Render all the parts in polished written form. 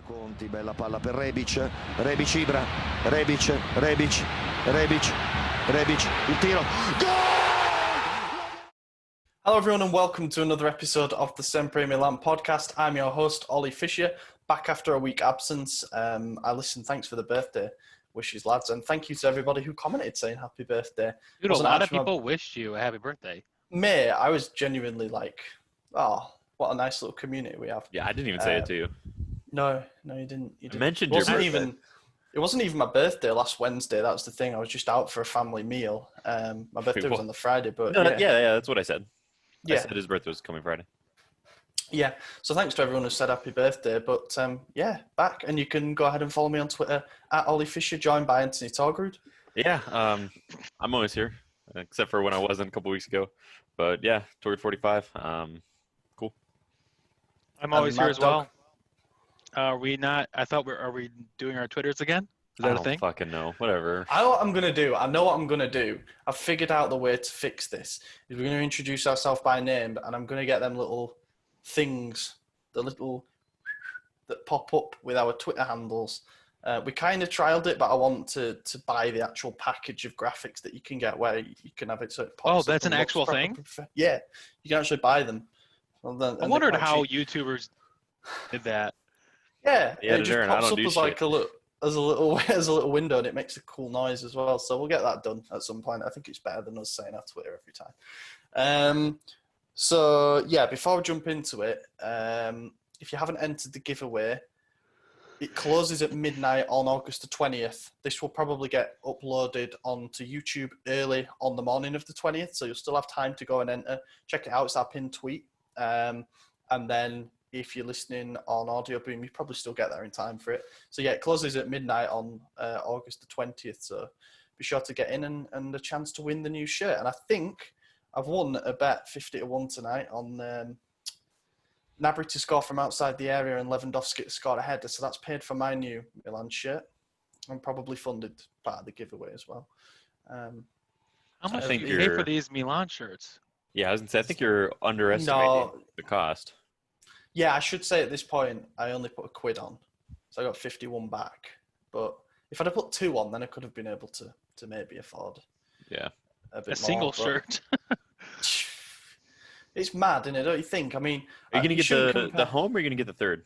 Conti, bella palla per Rebic, Ibra, Rebic, il tiro, goal! Hello everyone and welcome to another episode of the SempreMilan podcast. I'm your host, Ollie Fisher, back after a week absence. Thanks for the birthday wishes, lads, and thank you to everybody who commented saying happy birthday. Dude, a lot of people wished you a happy birthday. Mate, I was genuinely like, oh, what a nice little community we have. Yeah, I didn't even say it to you. No, you didn't. I mentioned your birthday. It wasn't even my birthday last Wednesday. That was the thing. I was just out for a family meal. My birthday was on the Friday, but yeah, that's what I said. Yeah. I said his birthday was coming Friday. Yeah. So thanks to everyone who said happy birthday. But back, and you can go ahead and follow me on Twitter at Ollie Fisher, joined by Anthony Torgrud. Yeah, I'm always here, except for when I wasn't a couple weeks ago. But yeah, Torgrud 45. Cool. I'm always here as well. Are we not? Are we doing our Twitters again? Is that a thing? I don't fucking know. Whatever. I know what I'm going to do. I've figured out the way to fix this. We're going to introduce ourselves by name, and I'm going to get them little things, that pop up with our Twitter handles. We kind of trialed it, but I want to buy the actual package of graphics that you can get where you can have it so it pops up. Oh, that's an actual thing? Yeah, you can actually buy them. I wondered how YouTubers did that. Yeah, it just pops up as a little window, and it makes a cool noise as well. So we'll get that done at some point. I think it's better than us saying our Twitter every time. Before we jump into it, if you haven't entered the giveaway, it closes at midnight on August the 20th. This will probably get uploaded onto YouTube early on the morning of the 20th, so you'll still have time to go and enter. Check it out. It's our pinned tweet. And then if you're listening on Audio Boom, you probably still get there in time for it. So yeah, it closes at midnight on August the 20th. So be sure to get in and a chance to win the new shirt. And I think I've won a bet 50-1 tonight on Gnabry to score from outside the area and Lewandowski to score a header. So that's paid for my new Milan shirt and probably funded part of the giveaway as well. How much do you pay for these Milan shirts? Yeah, I was going to say, I think you're underestimating the cost. Yeah, I should say at this point, I only put £1 on. So I got 51 back. But if I'd have put 2 on, then I could have been able to maybe afford a single shirt. It's mad, isn't it? Don't you think? I mean, are you going to get the home or are you going to get the third?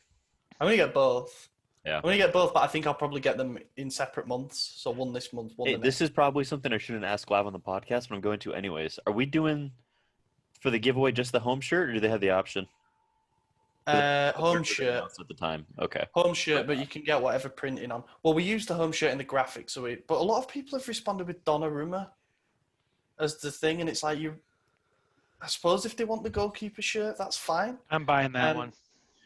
I'm going to get both. Yeah. I'm going to get both, but I think I'll probably get them in separate months. So one this month, one the next. This is probably something I shouldn't ask live on the podcast, but I'm going to anyways. Are we doing for the giveaway just the home shirt, or do they have the option? Home shirt at the time. Okay. Home shirt, but you can get whatever printing on. Well, we used the home shirt in the graphics, but a lot of people have responded with Donnarumma as the thing, and it's like I suppose if they want the goalkeeper shirt, that's fine. I'm buying that one.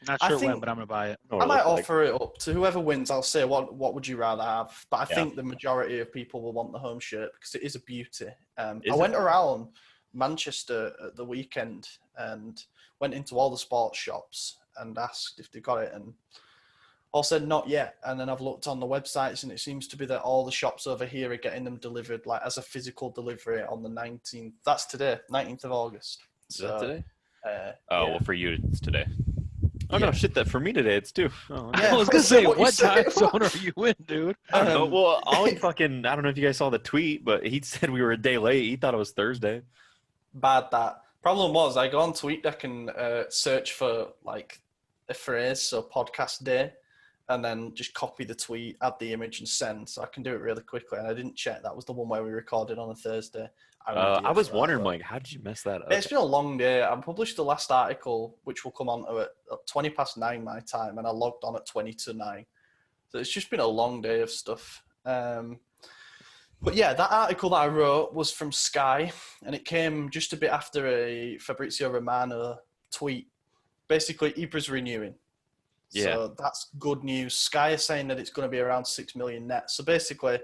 Not sure when, but I'm gonna buy it. I might offer it up to whoever wins. I'll say what would you rather have? But I think the majority of people will want the home shirt because it is a beauty. I went around Manchester at the weekend and went into all the sports shops and asked if they got it, and all said not yet. And then I've looked on the websites, and it seems to be that all the shops over here are getting them delivered like as a physical delivery on the 19th. That's today, 19th of August. Is that today? Well, for you it's today. Oh no, shit! That for me today it's 2. Oh, yeah, I was gonna say, what time zone are you in, dude? I don't know. Well, Ollie I don't know if you guys saw the tweet, but he said we were a day late. He thought it was Thursday. Bad that. Problem was, I go on TweetDeck and search for like a phrase, so podcast day, and then just copy the tweet, add the image, and send. So I can do it really quickly. And I didn't check. That was the one where we recorded on a Thursday. I was wondering, like, how did you mess that up? It's been a long day. I published the last article, which will come on at 9:20 my time, and I logged on at 9:20. So it's just been a long day of stuff. But yeah, that article that I wrote was from Sky, and it came just a bit after a Fabrizio Romano tweet. Basically, Ibra's renewing. Yeah. So that's good news. Sky is saying that it's going to be around 6 million net. So basically,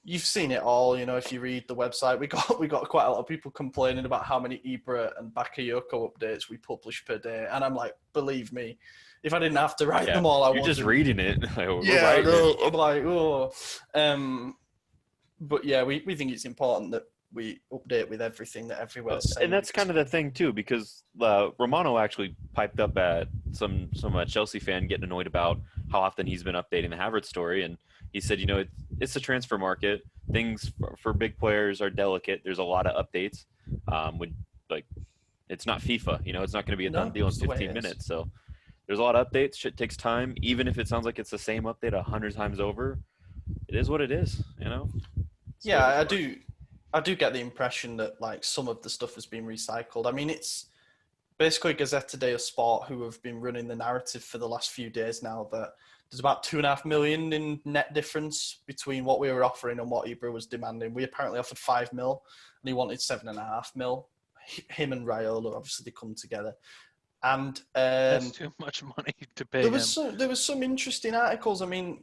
you've seen it all. You know, if you read the website, we got quite a lot of people complaining about how many Ibra and Bakayoko updates we publish per day. And I'm like, believe me, if I didn't have to write them all, I would. You're just reading it. I'm like, oh. But yeah, we think it's important that we update with everything that everyone's saying. And that's kind of the thing too, because Romano actually piped up at some Chelsea fan getting annoyed about how often he's been updating the Havertz story, and he said, it's a transfer market. Things for big players are delicate. There's a lot of updates. It's not FIFA. It's not going to be a done deal in 15 minutes. So there's a lot of updates. Shit takes time, even if it sounds like it's the same update 100 times over. It is what it is. Yeah, I do get the impression that some of the stuff has been recycled. I mean, it's basically Gazzetta dello Sport who have been running the narrative for the last few days now that there's about 2.5 million in net difference between what we were offering and what Ibra was demanding. We apparently offered 5 mil and he wanted 7.5 mil. Him and Raiola, obviously, they come together. And that's too much money to pay him. There was some interesting articles. I mean,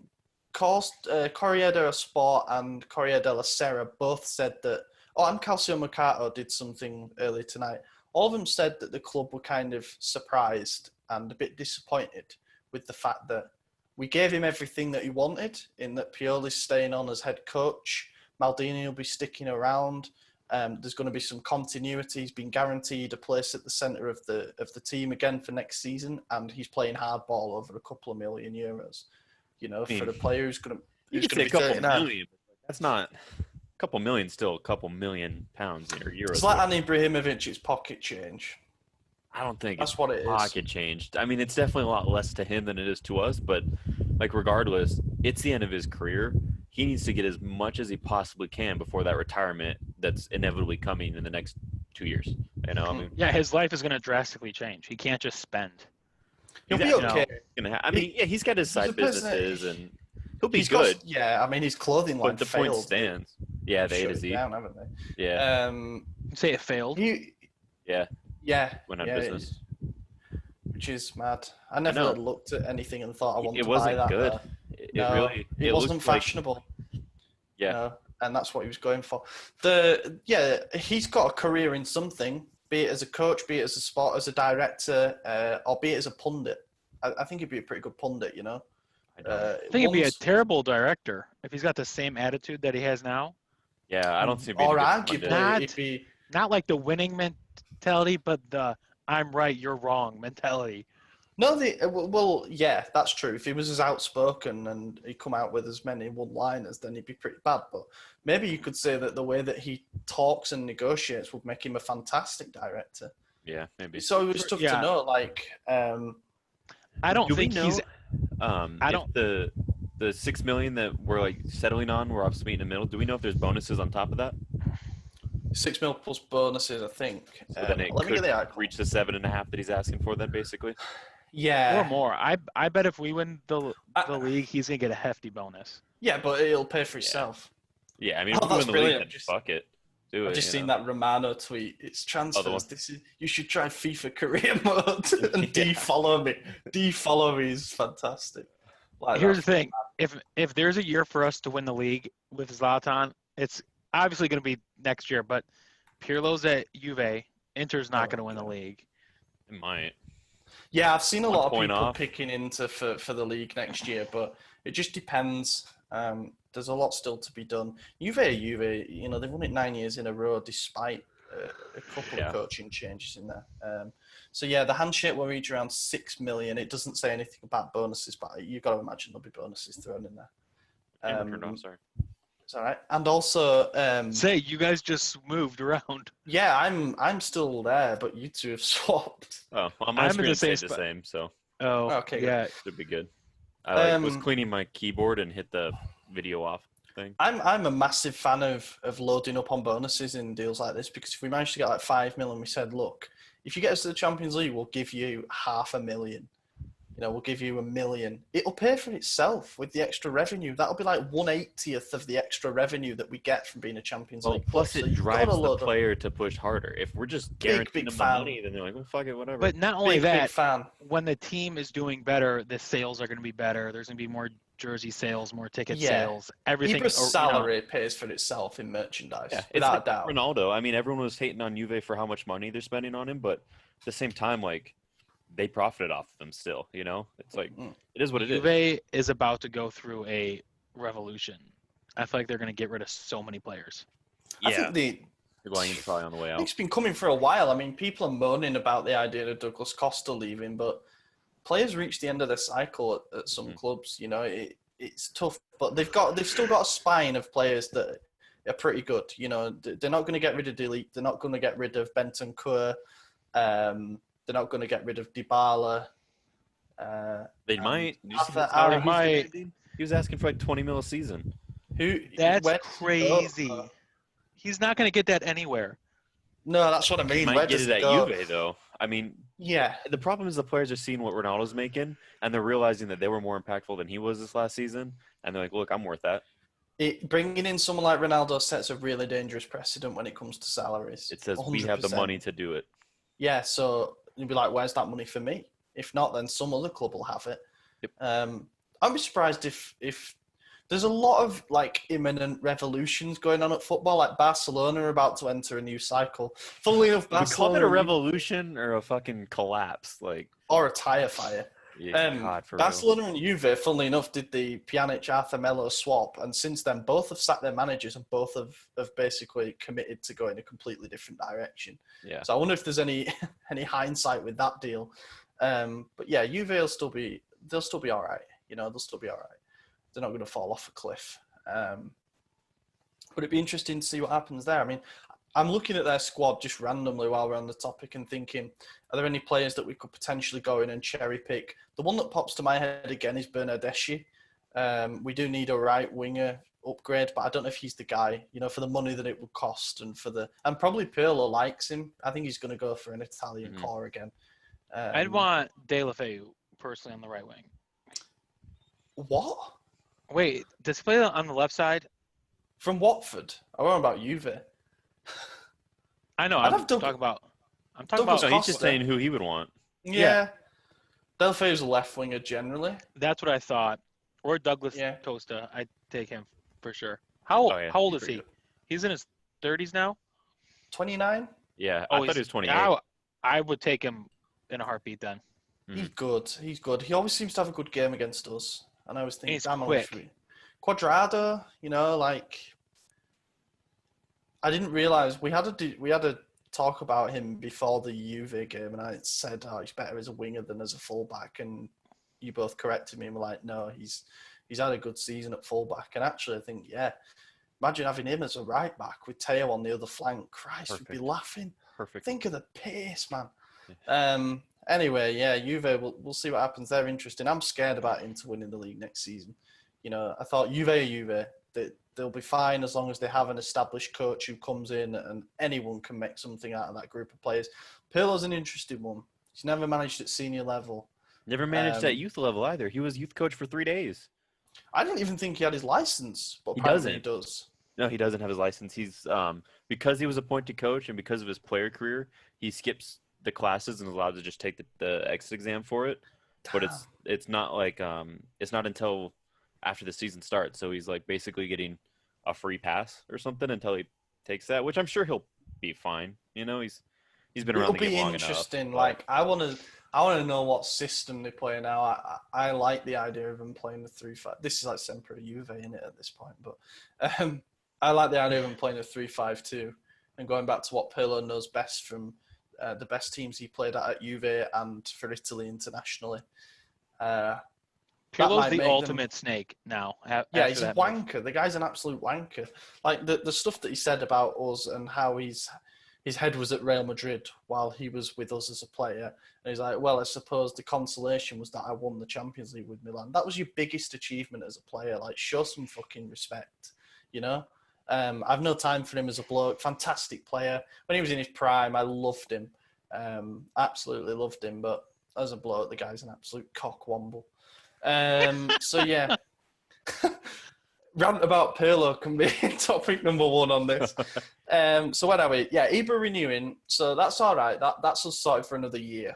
Corriere dello Sport and Corriere della Sera both said that, and Calcio Mercato did something earlier tonight. All of them said that the club were kind of surprised and a bit disappointed with the fact that we gave him everything that he wanted, in that Pioli's staying on as head coach, Maldini will be sticking around, there's going to be some continuity, he's been guaranteed a place at the centre of the team again for next season, and he's playing hardball over a couple of million euros. For the player who's going to be a couple million. That's not a couple million. Still a couple million pounds or euros. It's like Zlatan Ibrahimovic's pocket change. I don't think that's it's what it is. Pocket change. I mean, it's definitely a lot less to him than it is to us. But regardless, it's the end of his career. He needs to get as much as he possibly can before that retirement that's inevitably coming in the next 2 years. I mean, yeah, his life is going to drastically change. He can't just spend. He'll be okay. He's got his side businesses and he'll be good. His clothing line but the failed. point stands. Yeah, the A to Z. Down, haven't they? Yeah. You say it failed? Yeah. Went out of business. Which is mad. I never looked at anything and thought I wanted to buy wasn't that. good. It wasn't fashionable. And that's what he was going for. He's got a career in something, be it as a coach, be it as a sport, as a director, or be it as a pundit. I think he'd be a pretty good pundit, I think he'd be a terrible director if he's got the same attitude that he has now. Yeah, I don't see. Or arguably, not like the winning mentality, but the "I'm right, you're wrong" mentality. No, that's true. If he was as outspoken and he come out with as many one-liners, then he'd be pretty bad. But maybe you could say that the way that he talks and negotiates would make him a fantastic director. Yeah, maybe. So it was tough to know. I don't think he's. I don't. The 6 million that we're settling on, we're obviously in the middle. Do we know if there's bonuses on top of that? 6 mil plus bonuses, I think. So then it could reach the 7.5 that he's asking for. Then basically. Yeah. Or more. I bet if we win the league, he's gonna get a hefty bonus. Yeah, but it'll pay for itself. Yeah, I mean, if we win the league, then fuck it. I've just seen that Romano tweet. It's transfers. You should try FIFA career mode and defollow me. Defollow me is fantastic. Here's the thing: if there's a year for us to win the league with Zlatan, it's obviously going to be next year. But Pirlo's at Juve, Inter's not going to win the league. It might. Yeah, I've seen a lot of people picking into for the league next year, but it just depends. There's a lot still to be done. Juve, they've won it 9 years in a row despite a couple of coaching changes in there. The handshake will reach around 6 million. It doesn't say anything about bonuses, but you've got to imagine there'll be bonuses thrown in there. Sorry. It's all right. And also, you guys just moved around. Yeah, I'm still there, but you two have swapped. Oh, well, my screen stayed the same, so. Oh, okay, yeah, should be good. I was cleaning my keyboard and hit the video off thing. I'm a massive fan of loading up on bonuses in deals like this, because if we manage to get 5 million, we said, look, if you get us to the Champions League, we'll give you 500,000. We'll give you 1 million. It'll pay for itself with the extra revenue. That'll be 1/80th of the extra revenue that we get from being a Champions League. Plus, it drives the player to push harder. If we're just guaranteeing them the money, then they're like, well, fuck it, whatever. But not only that, when the team is doing better, the sales are going to be better. There's going to be more jersey sales, more ticket sales. Everything. Ibra's salary pays for itself in merchandise. Yeah, without a doubt. Ronaldo. I mean, everyone was hating on Juve for how much money they're spending on him, but at the same time, they profited off of them still, It's it is what it is. Juve is about to go through a revolution. I feel like they're going to get rid of so many players. I think Higuain's probably on the way I out. think it's been coming for a while. I mean, people are moaning about the idea of Douglas Costa leaving, but players reach the end of their cycle at some clubs. You know, it's tough, but they've still got a spine of players that are pretty good. You know, they're not going to get rid of Delete. They're not going to get rid of Bentancur. They're not going to get rid of Dybala. They might. Did you see Arthur the salary Aaron he's might. demanding? He was asking for like $20 million a season. That's where does he go? crazy. He's not going to get that anywhere. No, that's what I mean. He Where might get does it he at go? Juve though. I mean, Yeah. the problem is the players are seeing what Ronaldo's making, and they're realizing that they were more impactful than he was this last season, and they're like, "Look, I'm worth that." Bringing in someone like Ronaldo sets a really dangerous precedent when it comes to salaries. It says we have the 100%. money to do it. Yeah, so you'd be like, where's that money for me? If not, then some other club will have it. Yep. I'd be surprised if there's a lot of like imminent revolutions going on at football. Like Barcelona are about to enter a new cycle. Funnily enough, We call Barcelona it a revolution or a fucking collapse, like or a tire fire. God, for Barcelona and Juve, funnily enough, did the Pjanic-Arthur Melo swap, and since then both have sacked their managers and both have basically committed to going a completely different direction. real. Yeah. So I wonder if there's any hindsight with that deal. But yeah, Juve they'll still be all right. You know, they'll still be all right. They're not going to fall off a cliff. But it'd be interesting to see what happens there. I mean, I'm looking at their squad just randomly while we're on the topic and thinking, are there any players that we could potentially go in and cherry pick? The one that pops to my head again is Bernardeschi. We do need a right winger upgrade, but I don't know if he's the guy, you know, for the money that it would cost and probably Pirlo likes him. I think he's going to go for an Italian core again. I'd want De La Feu personally on the right wing. What? Wait, does he play on the left side? From Watford? I don't know about Juve. I know. I'd I'm have talking about. Douglas No, he's just Costa. saying who he would want. Yeah. Delfeu's a left winger generally. That's what I thought. Or Douglas Yeah. Costa. I'd take him for sure. How Oh, yeah, how old he's is he? pretty good. He's in his 30s now. 29? Yeah, I thought he was 28. I would take him in a heartbeat then. He's good. He's good. He always seems to have a good game against us. And I always think, He's damn, quick. Quadrado, you know, like I didn't realize we had a talk about him before the Juve game, and I said, "Oh, he's better as a winger than as a fullback." And you both corrected me and were like, "No, he's had a good season at fullback." And actually, I think, yeah, imagine having him as a right back with Teo on the other flank. Christ, we'd be laughing. Perfect. Think of the pace, man. Anyway, yeah, Juve. We'll see what happens. They're interesting. I'm scared about Inter winning the league next season. You know, I thought Juve. They'll be fine as long as they have an established coach who comes in and anyone can make something out of that group of players. Pirlo's an interesting one. He's never managed at senior level. Never managed at youth level either. He was youth coach for 3 days. I didn't even think he had his license, but He apparently doesn't. he does. No, he doesn't have his license. He's because he was appointed coach and because of his player career, he skips the classes and is allowed to just take the exit exam for it. But it's not like it's not until after the season starts. So he's like basically getting a free pass or something until he takes that, which I'm sure he'll be fine. You know, he's been around the game long enough. It'll be interesting. Like I want to know what system they play now. I like the idea of them playing the 3-5. This is like Sempre Juve in it at this point, but I like the idea of them playing a 3-5-2 and going back to what Pirlo knows best from the best teams he played at Juve and for Italy internationally. Pirlo's the ultimate snake now. Yeah, he's a wanker. The guy's an absolute wanker. Like the stuff that he said about us and how his head was at Real Madrid while he was with us as a player. And he's like, well, I suppose the consolation was that I won the Champions League with Milan. That was your biggest achievement as a player. Like, show some fucking respect, you know? I've no time for him as a bloke. Fantastic player. When he was in his prime, I loved him. Absolutely loved him. But as a bloke, the guy's an absolute cockwomble. So yeah, rant about Pirlo can be topic number 1 on this. So where are we? Yeah, Ibra renewing. So that's all right. That's us sorted for another year.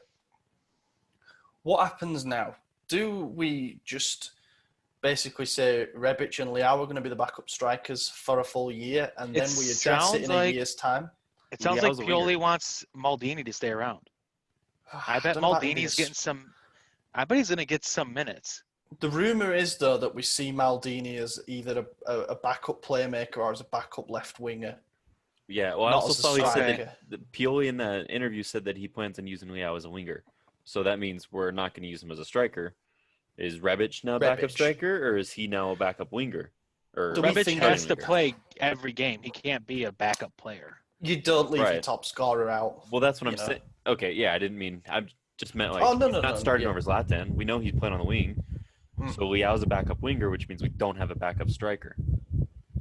What happens now? Do we just basically say Rebic and Leao are going to be the backup strikers for a full year, and then we address it in a year's time? It sounds like Leao's a Pioli winger. wants Maldini to stay around. I bet don't know about Maldini's this. getting some. I bet he's going to get some minutes. The rumor is though that we see Maldini as either a backup playmaker or as a backup left winger. Yeah, well, I Not also as a saw he said striker. that Pioli in the interview said that he plans on using Leao as a winger. So that means we're not going to use him as a striker. Is Rebic now backup Rebic. striker, or is he now a backup winger? Or Do we Rebic think has to winger? play every game. He can't be a backup player. You don't leave your Right. top scorer out. Well, that's what I'm you know. saying. Okay, yeah, I didn't mean. I just meant like Oh, no, he's no, not no, starting yeah. over Zlatan. We know he's playing on the wing. Mm. So Leao's a backup winger, which means we don't have a backup striker.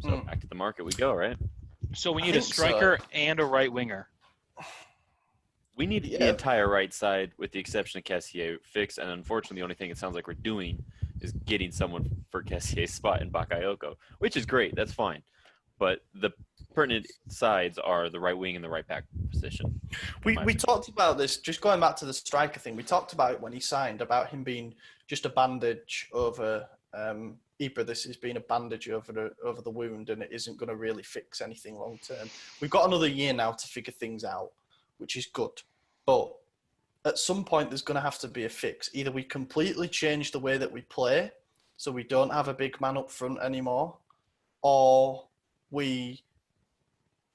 So back to the market we go, right? So we I need a think striker so. and a right winger. We need the entire right side, with the exception of Kessié, fixed. And unfortunately, the only thing it sounds like we're doing is getting someone for Kessié's spot in Bakayoko, which is great. That's fine. But the pertinent sides are the right wing and the right back position. We talked about this, just going back to the striker thing. We talked about it when he signed, about him being just a bandage over Ibra. This has been a bandage over the wound, and it isn't going to really fix anything long term. We've got another year now to figure things out, which is good. But at some point, there's going to have to be a fix. Either we completely change the way that we play, so we don't have a big man up front anymore, or we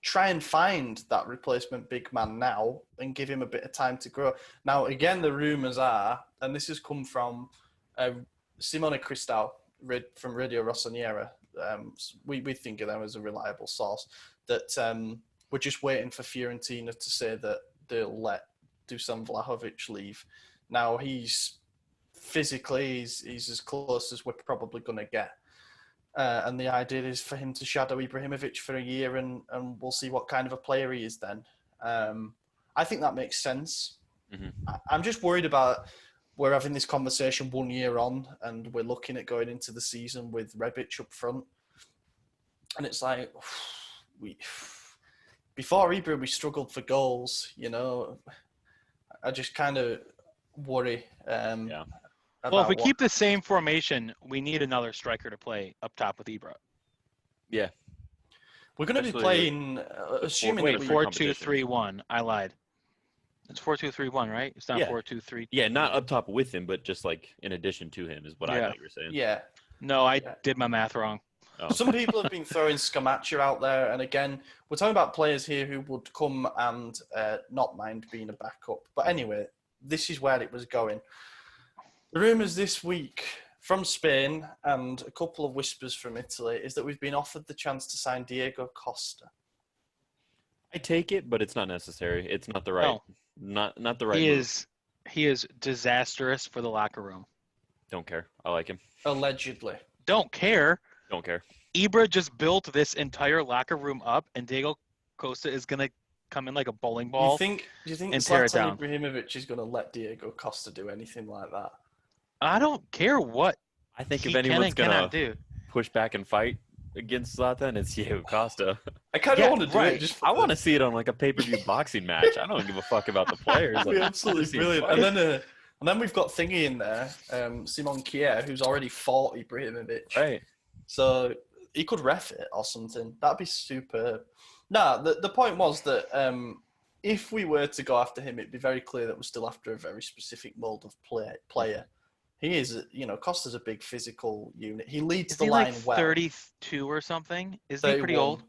try and find that replacement big man now and give him a bit of time to grow. Now, again, the rumours are, and this has come from Simone Cristal from Radio Rossonera. We think of them as a reliable source, that we're just waiting for Fiorentina to say that they'll let Dusan Vlahovic leave. Now, he's physically as close as we're probably going to get. And the idea is for him to shadow Ibrahimovic for a year, and we'll see what kind of a player he is then. I think that makes sense. Mm-hmm. I'm just worried about, we're having this conversation 1 year on, and we're looking at going into the season with Rebic up front. And it's like, before Ibra, we struggled for goals, I just kind of worry. Well, if we keep the same formation, we need another striker to play up top with Ibra. Yeah. We're going to be playing, assuming Wait, that 4-2-3-1. I lied. It's 4-2-3-1 right? It's not 4-2-3. Yeah, not up top with him, but just like in addition to him is what I thought you were saying. Yeah. No, I did my math wrong. Oh. Some people have been throwing Scamacca out there, and again, we're talking about players here who would come and not mind being a backup. But anyway, this is where it was going. The rumours this week from Spain and a couple of whispers from Italy is that we've been offered the chance to sign Diego Costa. I take it, but it's not necessary. It's not the right, not the right. He is disastrous for the locker room. Don't care. I like him. Allegedly. Don't care. Don't care. Ibra just built this entire locker room up, and Diego Costa is gonna come in like a bowling ball. Do you think and tear it down? Zlatan Ibrahimovic is going to let Diego Costa do anything like that? I don't care what. I think he if anyone's can and gonna cannot do. push back and fight against Zlatan, it's Diego Costa. I kind of want to do it. Just I want to see it on like a pay-per-view boxing match. I don't give a fuck about the players. That'd be Like, absolutely brilliant. And then we've got Thingy in there, Simon Kier, who's already fought Ibrahimovic. Right. So he could ref it or something. That'd be superb. No, the point was that if we were to go after him, it'd be very clear that we're still after a very specific mold of player. He is, Costa's a big physical unit. He leads the line like well. 32 or something? Isn't he pretty old?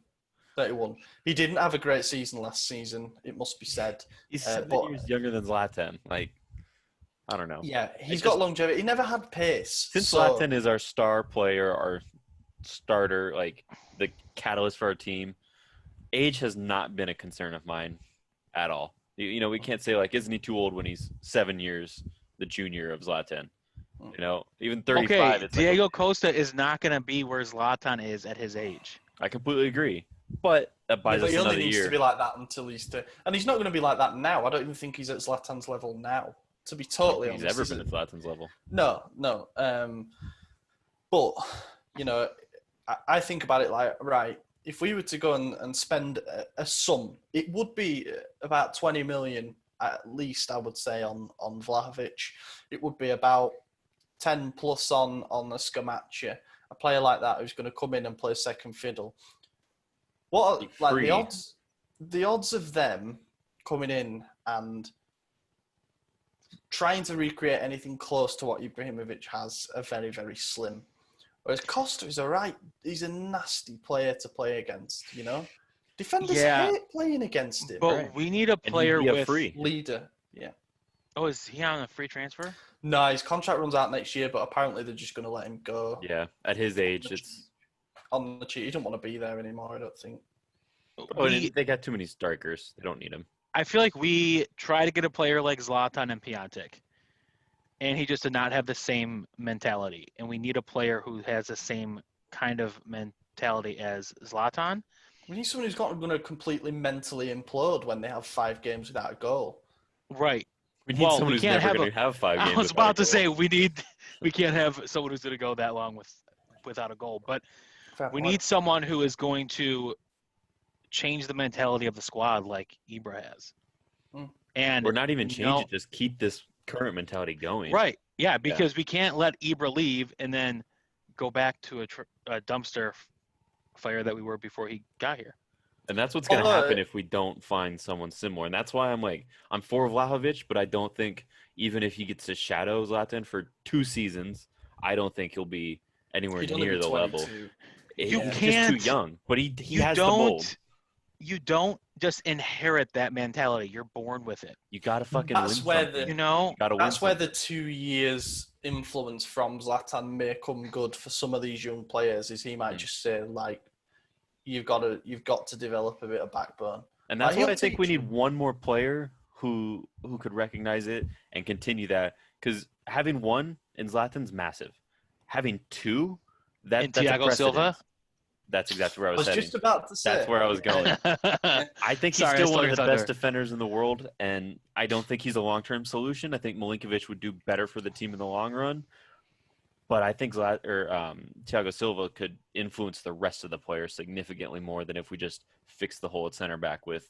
31. He didn't have a great season last season, it must be said. He's 7 years younger than Zlatan. Like, I don't know. Yeah, he's got longevity. He never had pace. Since Zlatan is our star player, our starter, like the catalyst for our team, age has not been a concern of mine at all. We can't say like, isn't he too old when he's 7 years the junior of Zlatan? Even 35. Okay, it's Diego like, Costa is not going to be where Zlatan is at his age. I completely agree, but that buys us he another only needs year. to be like that until and he's not going to be like that now. I don't even think he's at Zlatan's level now. To be totally honest, he's ever been at Zlatan's level. No. But I think about it like, right, if we were to go and spend a sum, it would be about 20 million at least, I would say, on Vlahovic. It would be about 10 plus on a Scamacca, a player like that who's going to come in and play second fiddle. What like the odds of them coming in and trying to recreate anything close to what Ibrahimovic has are very, very slim. Whereas Costa is he's a nasty player to play against, Defenders Yeah. hate playing against him. But Right. we need a And he'd player be a with free. Leader. Yeah. Oh, is he on a free transfer? No, his contract runs out next year, but apparently they're just going to let him go. Yeah, at his age, it's. On the cheat. He don't want to be there anymore, I don't think. Oh, and they got too many strikers. They don't need him. I feel like we try to get a player like Zlatan and Piontek, and he just did not have the same mentality. And we need a player who has the same kind of mentality as Zlatan. We need someone who's not going to completely mentally implode when they have 5 games without a goal. Right. We need Well, someone we who's can't never have going to have 5 games. I was without a about to goal. say we can't have someone who's going to go that long without a goal, but we need someone who is going to change the mentality of the squad like Ibra has. And Or not even change it, just keep this current mentality going. Right. Yeah, because we can't let Ibra leave and then go back to a dumpster fire that we were before he got here. And that's what's going to happen if we don't find someone similar. And that's why I'm for Vlahovic, but I don't think even if he gets to shadow Zlatan for 2 seasons, I don't think he'll be anywhere near the level. You He's can't. just too young, but he has the mold. You don't just inherit that mentality. You're born with it. You got to fucking That's win where something. That's where the 2 years influence from Zlatan may come good for some of these young players. Is he might just say like, you've got to develop a bit of backbone. And that's why I think we need one more player who could recognize it and continue that. Because having one in Zlatan's massive. Having 2, that's Thiago Silva. That's exactly where I was heading. Just about to say. That's where I was going. I think he's still one of the best defenders in the world, and I don't think he's a long-term solution. I think Milinkovic would do better for the team in the long run, but I think Thiago Silva could influence the rest of the players significantly more than if we just fix the hole at center back with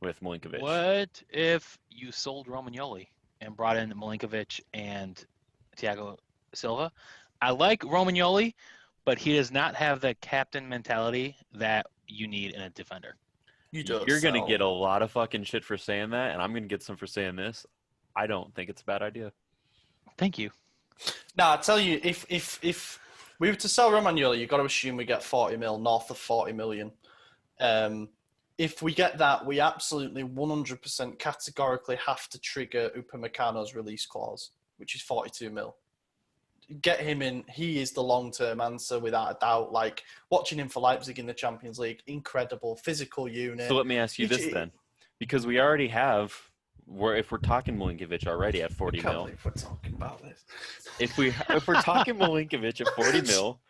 Milinkovic. What if you sold Romagnoli and brought in Milinkovic and Thiago Silva? I like Romagnoli, but he does not have the captain mentality that you need in a defender. You're going to get a lot of fucking shit for saying that, and I'm going to get some for saying this. I don't think it's a bad idea. Thank you. Now, I tell you, if we were to sell Romagnoli, you've got to assume we get 40 mil, north of 40 million. If we get that, we absolutely 100% categorically have to trigger Upamecano's release clause, which is 42 mil. Get him in. He is the long-term answer without a doubt. Like watching him for Leipzig in the Champions League, incredible physical unit. So let me ask you this then, because we already have. If we're talking Milinkovic already at 40 mil. I can't believe we're talking about this. If we're talking Milinkovic at 40 mil,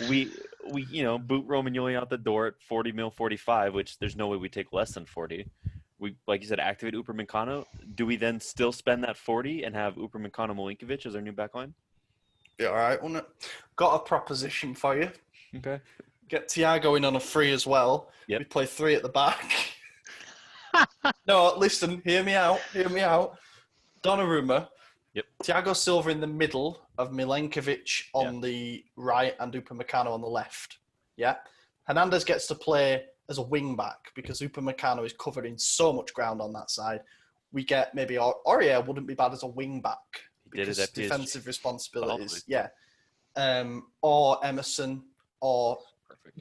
we boot Romagnoli out the door at 40 mil, 45, which there's no way we take less than 40. We, like you said, activate Upamecano. Do we then still spend that 40 and have Upamecano Milinkovic as our new backline? Yeah, all right. Well, got a proposition for you. Okay. Get Thiago in on a free as well. Yep. We play 3 at the back. No, listen. Hear me out. Donnarumma. Yep. Thiago Silva in the middle of Milenkovic on the right and Upamecano on the left. Yeah. Hernandez gets to play as a wing back because Upamecano is covering so much ground on that side. We get maybe Aurier wouldn't be bad as a wing back. Because defensive responsibilities, or Emerson, or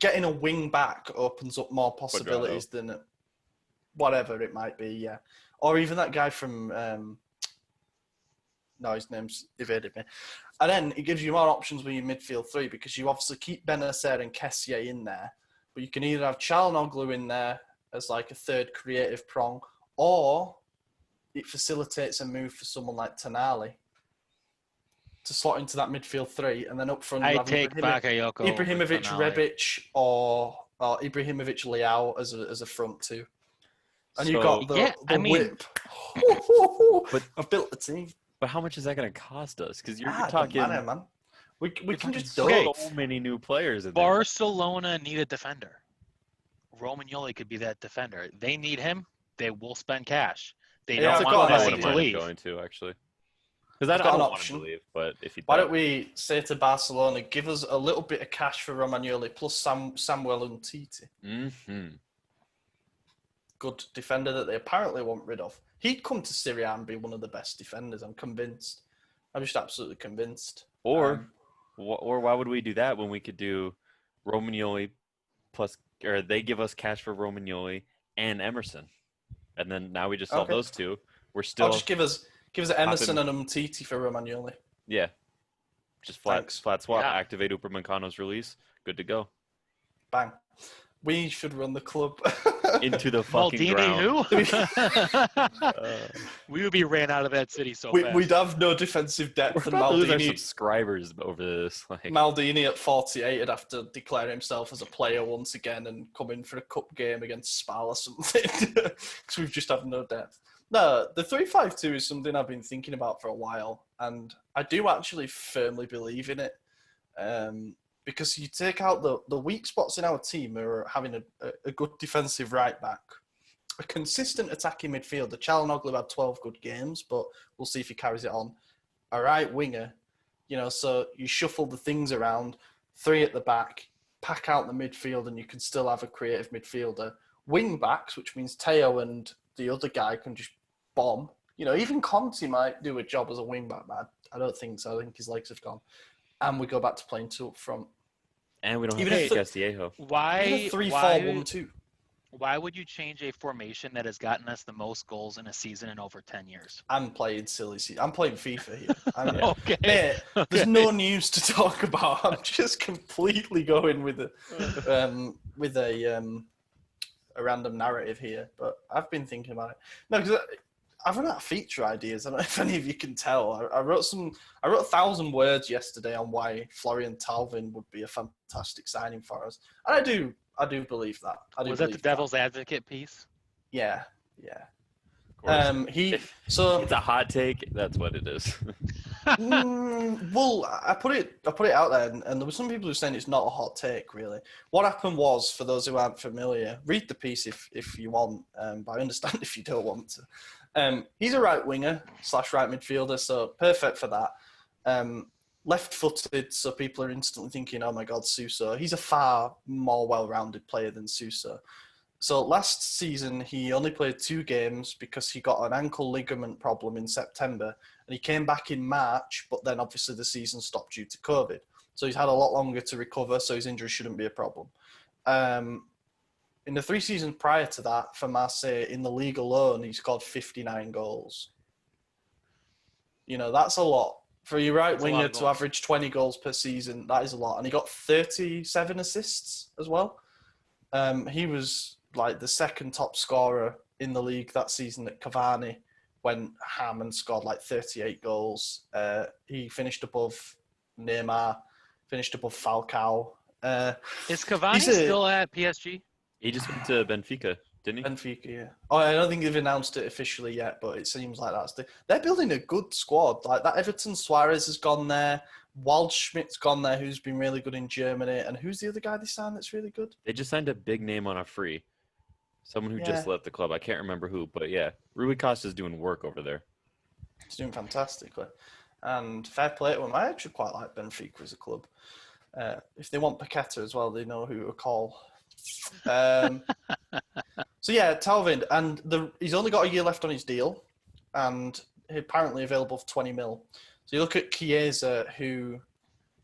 getting a wing back opens up more possibilities than whatever it might be, or even that guy from his name's evaded me. And then it gives you more options with your midfield 3 because you obviously keep Benacer and Kessié in there, but you can either have Çalhanoğlu in there as like a third creative prong, or it facilitates a move for someone like Tonali to slot into that midfield 3, and then up front I take Ibrahimovic, Rebic, or Ibrahimovic, Leao as a front 2, and you've got the whip. But I've built the team. But how much is that going to cost us? Because you're talking, man. We can just so many new players in there. Barcelona need a defender. Romagnoli could be that defender. They need him. They will spend cash. They don't want Messi to leave. Going to actually. Because I don't want him to leave, but if he Why don't we say to Barcelona, give us a little bit of cash for Romagnoli plus Samuel Umtiti. Mm-hmm. Good defender that they apparently want rid of. He'd come to Serie A and be one of the best defenders. I'm convinced. I'm just absolutely convinced. Or why would we do that when we could do Romagnoli plus or they give us cash for Romagnoli and Emerson, and then now we just sell Okay. those two. We're I'll still just give us Emerson and Umtiti for Romagnoli. yeah, just flat Thanks. swap. Yeah. Activate Upamecano's release. Good to go. Bang. We should run the club. Into the fucking Maldini, ground. who? We would be ran out of that city so fast. We'd have no defensive We're depth, and about to lose our Maldini subscribers over this. Like, Maldini at 48 would have to declare himself as a player once again and come in for a cup game against Spal or something, because we've just have no depth. No, the 3-5-2 is something I've been thinking about for a while, and I do actually firmly believe in it. Because you take out the weak spots in our team are having a good defensive right back, a consistent attacking midfielder. Çalhanoğlu had 12 good games, but we'll see if he carries it on. A right winger, so you shuffle the things around, 3 at the back, pack out the midfield, and you can still have a creative midfielder. Wing backs, which means Teo and the other guy can just bomb. Even Conte might do a job as a wing back, but I don't think so. I think his legs have gone. And we go back to playing 2 up front. and we don't Even have if Castillejo. Why? 3-4-1-2. Why would you change a formation that has gotten us the most goals in a season in over 10 years? I'm playing silly. I'm playing FIFA here. Okay. Mate, there's no news to talk about. I'm just completely going with a random narrative here. But I've been thinking about it. No, because I've run out of feature ideas. I don't know if any of you can tell. I wrote 1,000 words yesterday on why Florian Thauvin would be a fantastic signing for us, and I do believe that. Was that the devil's advocate piece? Yeah. Of course. It's a hot take. That's what it is. Well, I put it out there, and there were some people who were saying it's not a hot take, really. What happened was, for those who aren't familiar, read the piece if you want, but I understand if you don't want to. He's a right winger / right midfielder, so perfect for that. Left-footed, so people are instantly thinking, oh my God, Suso. He's a far more well-rounded player than Suso. So last season, he only played 2 games because he got an ankle ligament problem in September, and he came back in March, but then obviously the season stopped due to COVID. So he's had a lot longer to recover, so his injury shouldn't be a problem. In the 3 seasons prior to that, for Marseille, in the league alone, he scored 59 goals. That's a lot. For your right winger to average 20 goals per season, that is a lot. And he got 37 assists as well. He was like the second top scorer in the league that season at Cavani, when ham and scored like 38 goals. He finished above Neymar, finished above Falcao. Is Cavani still at PSG? He just went to Benfica, didn't he? Benfica, yeah. Oh, I don't think they've announced it officially yet, but it seems like they're building a good squad. Like that Everton Suarez has gone there. Waldschmidt's gone there, who's been really good in Germany. And who's the other guy they signed that's really good? They just signed a big name on a free. Someone who just left the club. I can't remember who, but yeah. Rui Costa's doing work over there. He's doing fantastically. And fair play to him. I actually quite like Benfica as a club. If they want Paqueta as well, they know who to call. So yeah, Thauvin, and he's only got a year left on his deal, and he's apparently available for 20 mil. So you look at Chiesa, who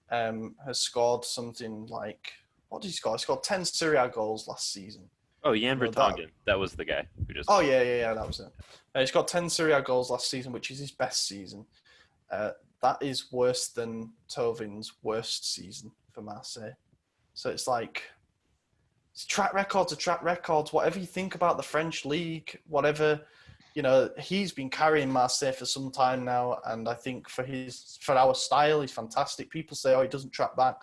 has scored something like, what did he score? He scored 10 Serie A goals last season. Oh, Jan Vertonghen. That was the guy who just. Oh yeah, that was it. He's got 10 Serie A goals last season, which is his best season. That is worse than Tauvin's worst season for Marseille. So it's like, it's track records. Whatever you think about the French league, whatever, he's been carrying Marseille for some time now, and I think for our style, he's fantastic. People say, he doesn't track back.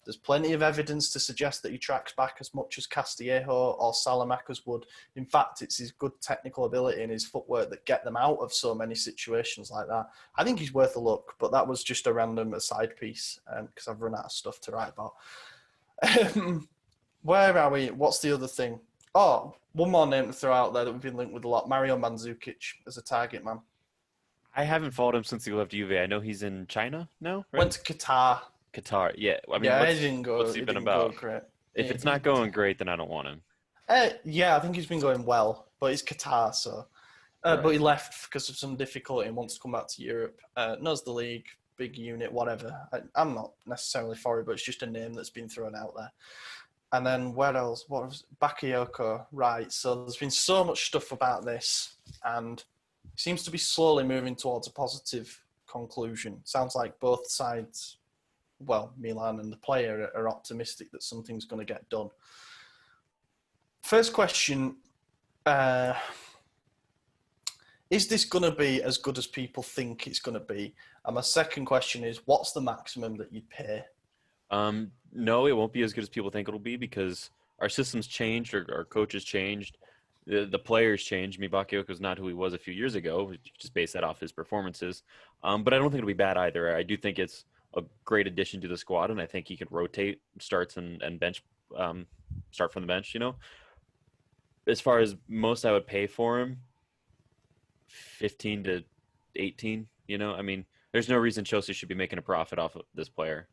There's plenty of evidence to suggest that he tracks back as much as Castillejo or Salamanca's would. In fact, it's his good technical ability and his footwork that get them out of so many situations like that. I think he's worth a look, but that was just a random aside piece because I've run out of stuff to write about. Where are we? What's the other thing? Oh, one more name to throw out there that we've been linked with a lot. Mario Mandzukic as a target man. I haven't followed him since he left Juve. I know he's in China now, right? Went to Qatar. Qatar, yeah. I mean, yeah, he didn't go. What's he been about? Great. If it's not going great, then I don't want him. Yeah, I think he's been going well, but it's Qatar, so. Right. But he left because of some difficulty and wants to come back to Europe. Knows the league, big unit, whatever. I'm not necessarily for it, but it's just a name that's been thrown out there. And then where else? What was Bakayoko? Right. So there's been so much stuff about this, and it seems to be slowly moving towards a positive conclusion. Sounds like both sides, well, Milan and the player, are optimistic that something's going to get done. First question, is this going to be as good as people think it's going to be? And my second question is, what's the maximum that you'd pay? No, it won't be as good as people think it'll be because our system's changed, our coaches changed, the players changed. I mean, Bakayoko's not who he was a few years ago. Just base that off his performances. But I don't think it'll be bad either. I do think it's a great addition to the squad, and I think he could rotate starts and bench, start from the bench. As far as most I would pay for him, 15 to 18. I mean, there's no reason Chelsea should be making a profit off of this player.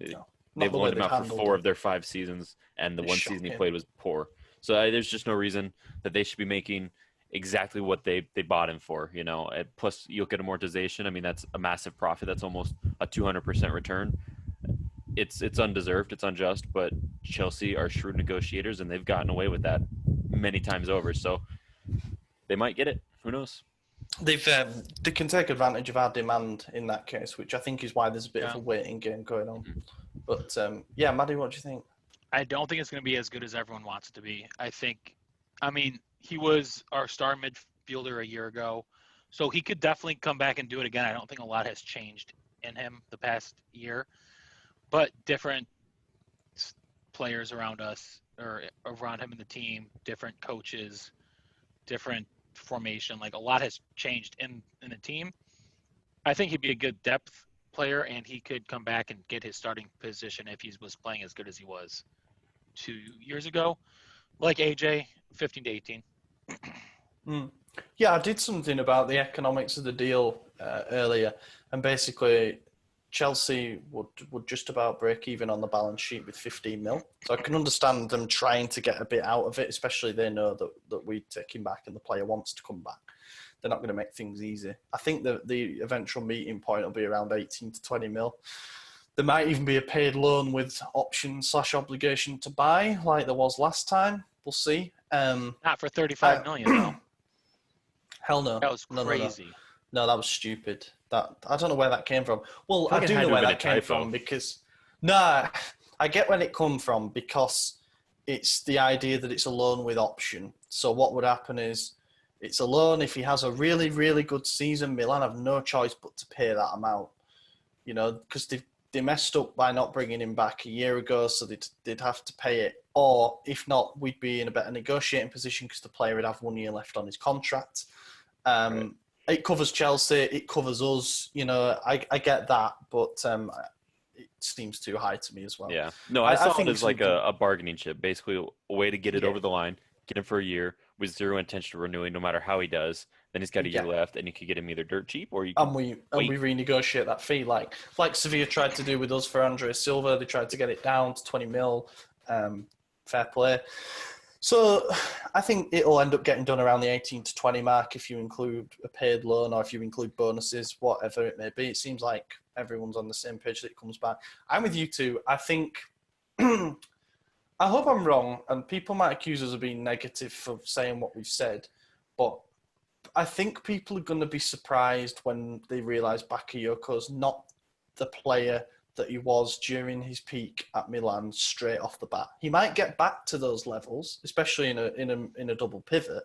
No. They've loaned him out for 4 of their 5 seasons, and the one season he played was poor. So there's just no reason that they should be making exactly what they bought him for. Plus you'll get amortization. I mean, that's a massive profit. That's almost a 200% return. It's undeserved. It's unjust. But Chelsea are shrewd negotiators, and they've gotten away with that many times over. So they might get it. Who knows? They can take advantage of our demand in that case, which I think is why there's a bit of a waiting game going on. Mm-hmm. But Maddie, what do you think? I don't think it's going to be as good as everyone wants it to be. I mean, he was our star midfielder a year ago, so he could definitely come back and do it again. I don't think a lot has changed in him the past year, but different players around us or around him in the team, different coaches, different formation, like a lot has changed in the team. I think he'd be a good depth player, and he could come back and get his starting position if he was playing as good as he was 2 years ago, like AJ, 15 to 18. Yeah, I did something about the economics of the deal earlier, and basically Chelsea would just about break even on the balance sheet with 15 mil. So I can understand them trying to get a bit out of it, especially they know that we take him back and the player wants to come back. They're not going to make things easy. I think the eventual meeting point will be around 18 to 20 mil. There might even be a paid loan with option/obligation to buy, like there was last time. We'll see. Not for 35 million, though. Hell no. That was crazy. No, that was stupid. That I don't know where that came from. Well, I do know where that came from because I get where it come from because it's the idea that it's a loan with option. So what would happen is it's a loan. If he has a really, really good season, Milan have no choice but to pay that amount. Because they messed up by not bringing him back a year ago, so they'd have to pay it. Or if not, we'd be in a better negotiating position because the player would have 1 year left on his contract. Right. It covers Chelsea. It covers us. I get that, but it seems too high to me as well. Yeah. No, I saw it as like a bargaining chip, basically a way to get it over the line, get him for a year with zero intention of renewing, no matter how he does. Then he's got a year left, and you could get him either dirt cheap or you. And we renegotiate that fee, like Sevilla tried to do with us for Andre Silva. They tried to get it down to 20 mil. Fair play. So I think it'll end up getting done around the 18 to 20 mark if you include a paid loan or if you include bonuses, whatever it may be. It seems like everyone's on the same page that it comes back. I'm with you too. I think, I hope I'm wrong, and people might accuse us of being negative for saying what we've said, but I think people are going to be surprised when they realise Bakayoko's not the player that he was during his peak at Milan straight off the bat. He might get back to those levels, especially in a double pivot,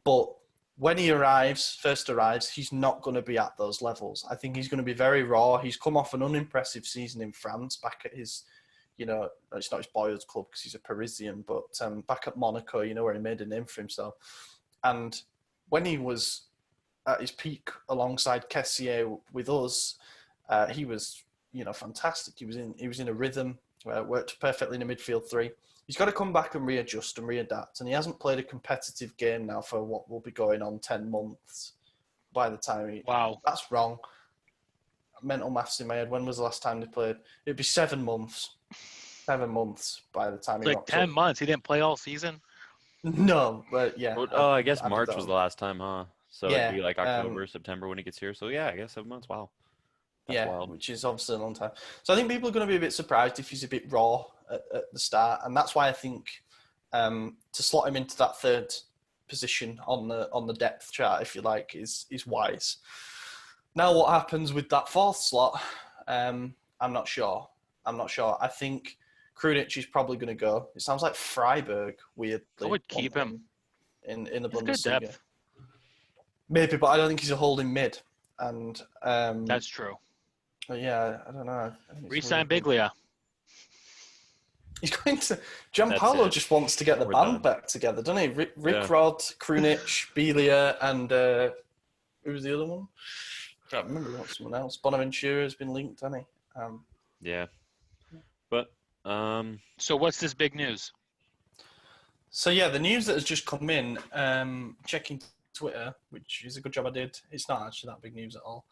but when he first arrives, he's not going to be at those levels. I think he's going to be very raw. He's come off an unimpressive season in France, back at his, it's not his boyhood club because he's a Parisian, but back at Monaco, where he made a name for himself. And when he was at his peak alongside Kessié with us, he was fantastic. He was in a rhythm, worked perfectly in a midfield three. He's got to come back and readjust and readapt. And he hasn't played a competitive game now for what will be going on 10 months by the time Wow. That's wrong. Mental maths in my head. When was the last time they played? It'd be 7 months. 7 months by the time he like 10 months. He didn't play all season? No, but yeah. Oh, I guess March was the last time, huh? So it'd be like October, September when he gets here. So yeah, I guess 7 months. Wow. That's wild. Which is obviously a long time. So I think people are going to be a bit surprised if he's a bit raw at the start, and that's why I think to slot him into that third position on the depth chart, if you like, is wise. Now, what happens with that fourth slot? I'm not sure. I think Krunic is probably going to go. It sounds like Freiburg, weirdly. I would keep him in the He's good Bundesliga. depth. Maybe, but I don't think he's a holding mid. And That's true. yeah, I don't know. Resign Biglia. He's going to. Gianpaolo just wants to get the We're band done. back together, doesn't he? Rick Rod, Krunic, Biglia, and who was the other one? I can't remember. What someone else? Bonaventura has been linked, hasn't he? Yeah. But So what's this big news? So yeah, the news that has just come in, checking Twitter, which is a good job I did. It's not actually that big news at all.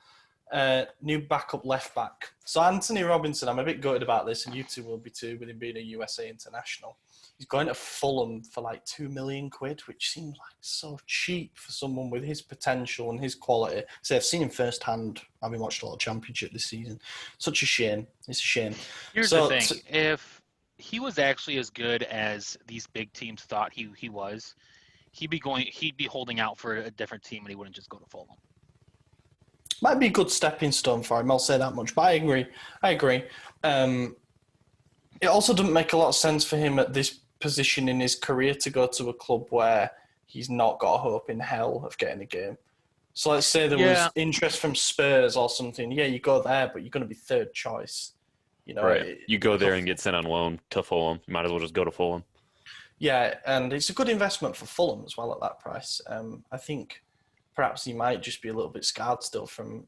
New backup left back. So Anthony Robinson, I'm a bit gutted about this, and you two will be too, with him being a USA international. He's going to Fulham for like £2 million, which seems like so cheap for someone with his potential and his quality. So I've seen him firsthand, having watched a lot of Championship this season. Such a shame. It's a shame. Here's the thing: if he was actually as good as these big teams thought he was, he'd be holding out for a different team, and he wouldn't just go to Fulham. Might be a good stepping stone for him, I'll say that much. But I agree. It also doesn't make a lot of sense for him at this position in his career to go to a club where he's not got a hope in hell of getting a game. So let's say there was interest from Spurs or something. Yeah, you go there, but you're going to be third choice. You know, right. You go there and get sent on loan to Fulham. You might as well just go to Fulham. Yeah, and it's a good investment for Fulham as well at that price. I think perhaps he might just be a little bit scarred still from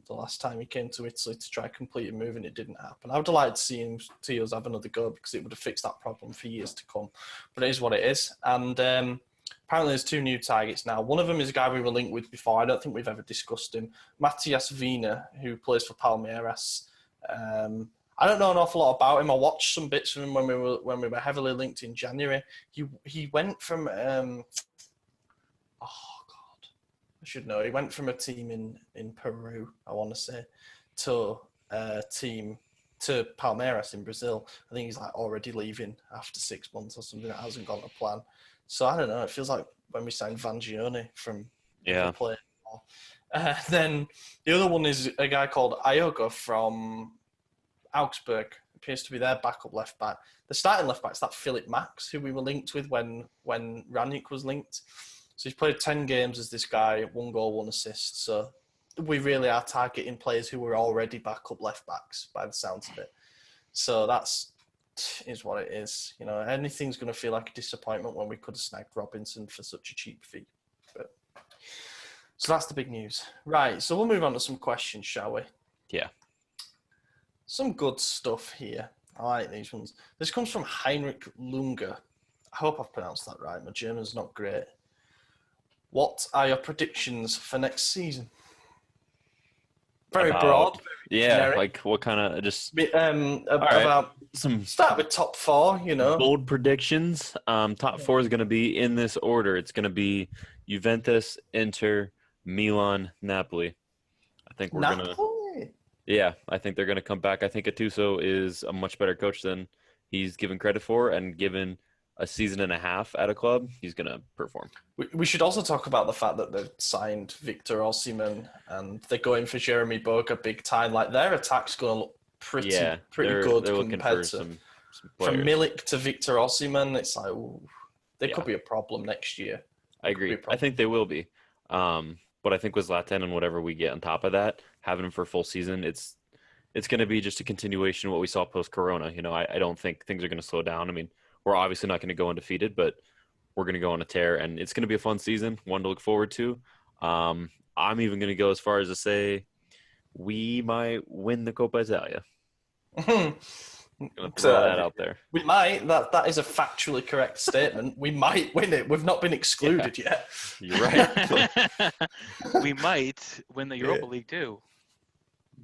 the last time he came to Italy to try to complete a move, and it didn't happen. I would have liked to see him to us have another go because it would have fixed that problem for years to come. But it is what it is. And apparently there's two new targets now. One of them is a guy we were linked with before. I don't think we've ever discussed him. Matthias Wiener, who plays for Palmeiras. I don't know an awful lot about him. I watched some bits of him when we were heavily linked in January. He went from I should know. He went from a team in Peru, I want to say, to a team to Palmeiras in Brazil. I think he's like already leaving after 6 months or something. That hasn't gone to plan. So I don't know. It feels like when we signed Vangione from play. Then the other one is a guy called Ioga from Augsburg. Appears to be their backup left back. The starting left back is that Philip Max, who we were linked with when Ranić was linked. So he's played 10 games as this guy, 1 goal, 1 assist. So we really are targeting players who were already backup left backs by the sounds of it. So is what it is. You know, anything's going to feel like a disappointment when we could have snagged Robinson for such a cheap fee. So that's the big news. Right, so we'll move on to some questions, shall we? Yeah. Some good stuff here. I like these ones. This comes from Heinrich Lunger. I hope I've pronounced that right. My German's not great. What are your predictions for next season? Very broad. Yeah, generic. like what kind of just about some start with top 4, you know. bold predictions. Top 4 is going to be in this order. It's going to be Juventus, Inter, Milan, Napoli. I think we're going to. Yeah, I think they're going to come back. I think Gattuso is a much better coach than he's given credit for, and given a season and a half at a club, he's going to perform. We should also talk about the fact that they've signed Victor Osimhen and they're going for Jeremy Boga big time. Like, their attack's going to look pretty good compared to some from Milik to Victor Osimhen. It's like, they could be a problem next year. I agree. I think they will be. But I think with Zlatan and whatever we get on top of that, having him for a full season, it's going to be just a continuation of what we saw post-Corona. You know, I don't think things are going to slow down. I mean, we're obviously not going to go undefeated, but we're going to go on a tear, and it's going to be a fun season, one to look forward to. I'm even going to go as far as to say we might win the Coppa Italia. I'm going to throw that out there. We might. That is a factually correct statement. We might win it. We've not been excluded yet. You're right. We might win the Europa League too.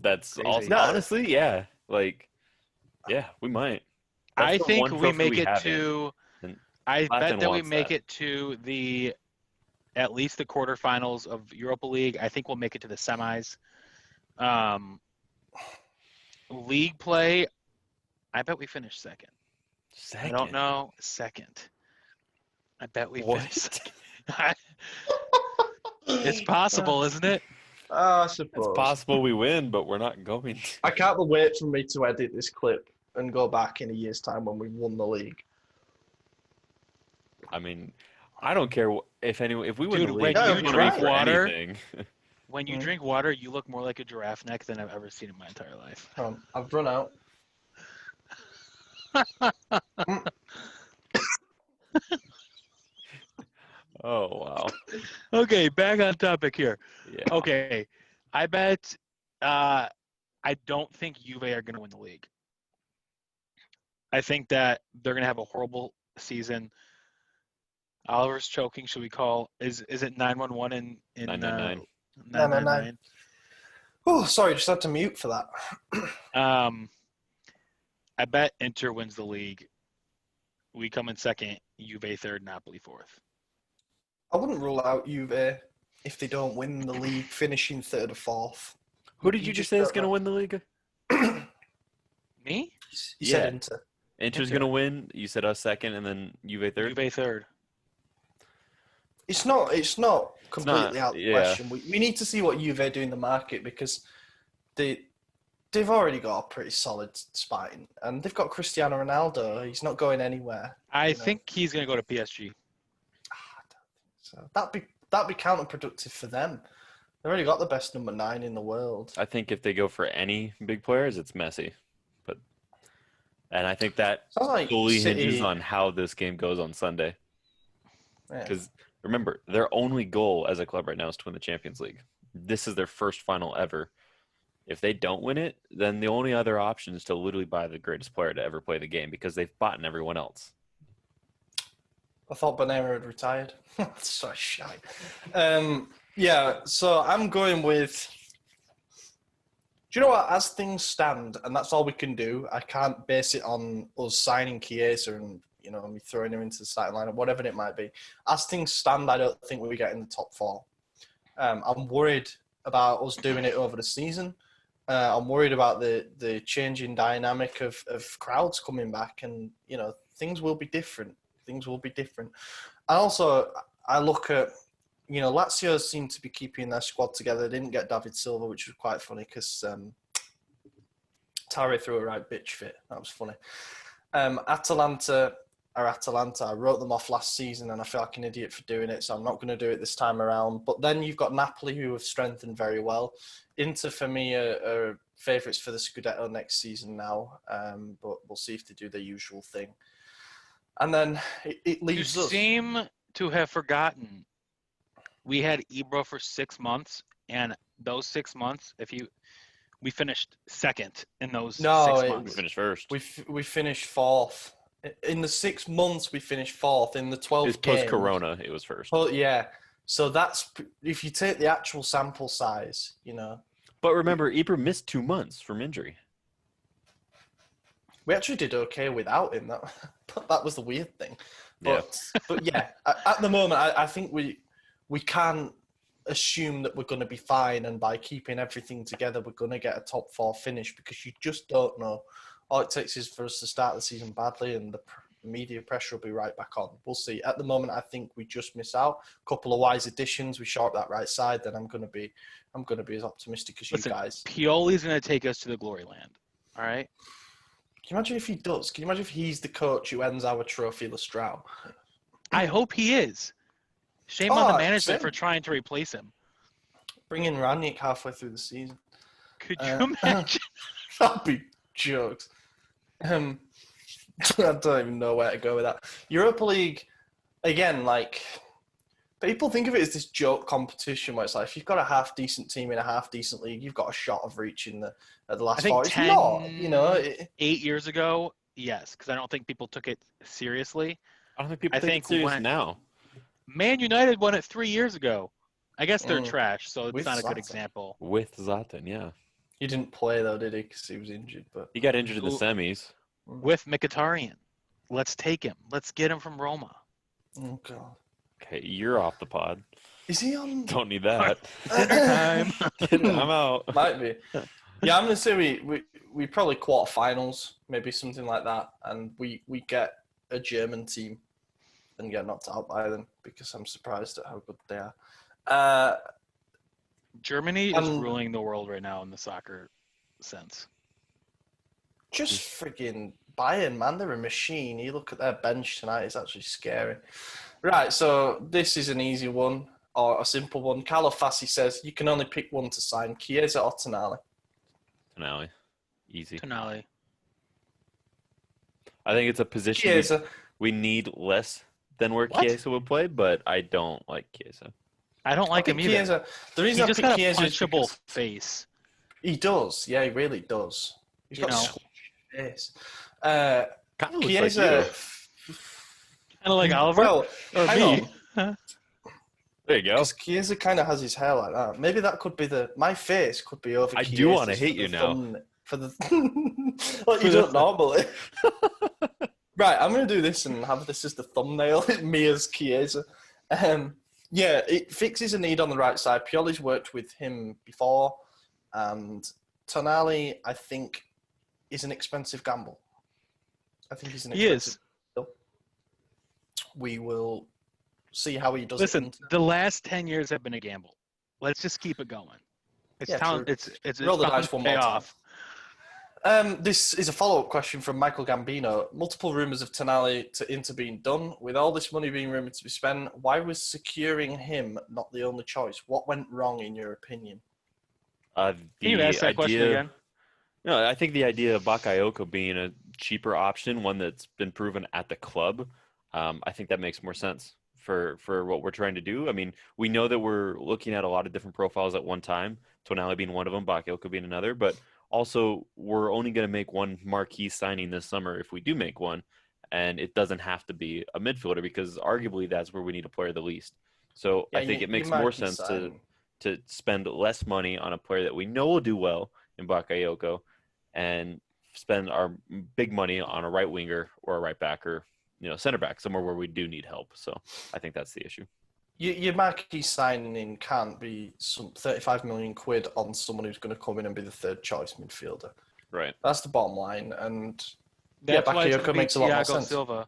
That's also, honestly, yeah. Like, yeah, we might. I think we make it to. I bet that we make it to at least the quarterfinals of Europa League. I think we'll make it to the semis. League play, I bet we finish second. I don't know. Second. I bet we What? finished second. It's possible, isn't it? I It's suppose. possible we win, but we're not going to. I can't wait for me to edit this clip and go back in a year's time when we've won the league. I mean, I don't care if we win Dude, the when league. you I'm gonna drink be for water- anything. When you Mm. drink water, you look more like a giraffe neck than I've ever seen in my entire life. I've run out. Oh wow. Okay, back on topic here. Yeah. Okay, I bet I don't think Juve are going to win the league. I think that they're going to have a horrible season. Oliver's choking. Should we call? Is it 911 in 999. 999? Oh, sorry, just had to mute for that. I bet Inter wins the league. We come in second. Juve third. Napoli fourth. I wouldn't rule out Juve if they don't win the league, finishing third or fourth. Who did you just say is going to win the league? Me? You Yeah. said Inter. Inter's Inter. going to win. You said us second, and then Juve third. Juve third. It's not completely out of the yeah. question. We need to see what Juve do in the market because they've already got a pretty solid spine, and they've got Cristiano Ronaldo. He's not going anywhere. I You know. think he's going to go to PSG. So that'd be counterproductive for them. They've already got the best number 9 in the world. I think if they go for any big players, it's Messi. And I think that Sounds like solely City. hinges on how this game goes on Sunday. Yeah. Because remember, their only goal as a club right now is to win the Champions League. This is their first final ever. If they don't win it, then the only other option is to literally buy the greatest player to ever play the game because they've bought everyone else. I thought Banera had retired. That's so shy. Yeah, so I'm going with. Do you know what? As things stand, and that's all we can do. I can't base it on us signing Chiesa and me throwing him into the starting lineup, whatever it might be. As things stand, I don't think we'll get in the top 4. I'm worried about us doing it over the season. I'm worried about the changing dynamic of crowds coming back, and things will be different. Things will be different. And also, I look at, Lazio seem to be keeping their squad together. They didn't get David Silva, which was quite funny because Tare threw a right bitch fit. That was funny. Atalanta are Atalanta. I wrote them off last season and I feel like an idiot for doing it, so I'm not going to do it this time around. But then you've got Napoli, who have strengthened very well. Inter, for me, are favourites for the Scudetto next season now, but we'll see if they do their usual thing. And then it leaves You us. seem to have forgotten we had Ibra for 6 months, and those 6 months, we finished second in those No, 6 it- We months. finished first. We finished 4th. In the 6 months, we finished 4th. In the 12 It's games. post-Corona. It was first. Oh, yeah. So that's, if you take the actual sample size, But remember, Ibra missed 2 months from injury. we actually did okay without him. That was the weird thing. But yeah, at the moment, I think we can't assume that we're going to be fine, and by keeping everything together, we're going to get a top 4 finish because you just don't know. All it takes is for us to start the season badly, and the media pressure will be right back on. We'll see. At the moment, I think we just miss out. A couple of wise additions. We shore up that right side. Then I'm going to be as optimistic as Listen, you guys. Pioli's going to take us to the glory land. All right? Can you imagine if he does? Can you imagine if he's the coach who ends our trophy Lestrao? I hope he is. Shame on the Oh, management same. for trying to replace him. Bring in Ranić halfway through the season. Could you imagine? That'd be jokes. I don't even know where to go with that. Europa League, again, people think of it as this joke competition where it's like, if you've got a half-decent team in a half-decent league, you've got a shot of reaching the last I think 4. It's 10 not, 8 years ago, yes, because I don't think people took it seriously. I don't think people I take think it serious when- now. Man United won it 3 years ago. I guess they're Mm. trash, so it's With not a good Zlatan. example. With Zlatan, yeah. He didn't play, though, did he? Because he was injured. But He got injured in the Who- semis. With Mkhitaryan. Let's take him. Let's get him from Roma. oh, God. Okay, you're off the pod. Is he on? Don't need that. Dinner time. I'm out. Might be. Yeah, I'm going to say we probably quarterfinals, maybe something like that, and we get a German team and get knocked out by them because I'm surprised at how good they are. Germany is ruling the world right now in the soccer sense. Just friggin' Bayern, man, they're a machine. You look at their bench tonight; it's actually scary. Right, so this is an easy one or a simple one. Carlo Fassi says you can only pick one to sign: Chiesa or Tonali. Tonali. Easy. Tonali. I think it's a position Chiesa. we need less than where What? Chiesa would play, but I don't like Chiesa. I don't like him either. Chiesa, the reason He I just picked got a Chiesa is punchable because face. he does. Yeah, he really does. He's got a face. Kind of looks Chiesa. like you. Kind of like Oliver Well, or hang me. on. There you go. Because Chiesa kind of has his hair like that. Maybe that could be my face could be over. I Chiesa's do want to hate for you the now. For the well, you don't normally. Right, I'm going to do this and have this as the thumbnail. Me as Chiesa. Yeah, it fixes a need on the right side. Pioli's worked with him before, and Tonali, I think, is an expensive gamble. I think he's an expensive gamble. We will see how he does. Listen, the last 10 years have been a gamble. Let's just keep it going. It's true. It's Roll the bound dice to one pay more time. off. This is a follow-up question from Michael Gambino. Multiple rumours of Tonali to Inter being done. With all this money being rumoured to be spent, why was securing him not the only choice? What went wrong, in your opinion? Can you ask that question again? No, I think the idea of Bakayoko being a cheaper option, one that's been proven at the club, I think that makes more sense for what we're trying to do. I mean, we know that we're looking at a lot of different profiles at one time, Tonali being one of them, Bakayoko being another, but also we're only going to make one marquee signing this summer if we do make one, and it doesn't have to be a midfielder because arguably that's where we need a player the least. So I think it makes more sense to spend less money on a player that we know will do well in Bakayoko and spend our big money on a right winger or a right backer, center back, somewhere where we do need help. So I think that's the issue. Your marquee signing can't be some 35 million quid on someone who's going to come in and be the third choice midfielder. Right. That's the bottom line. And that's why Bakayoko makes a lot more sense. Silva.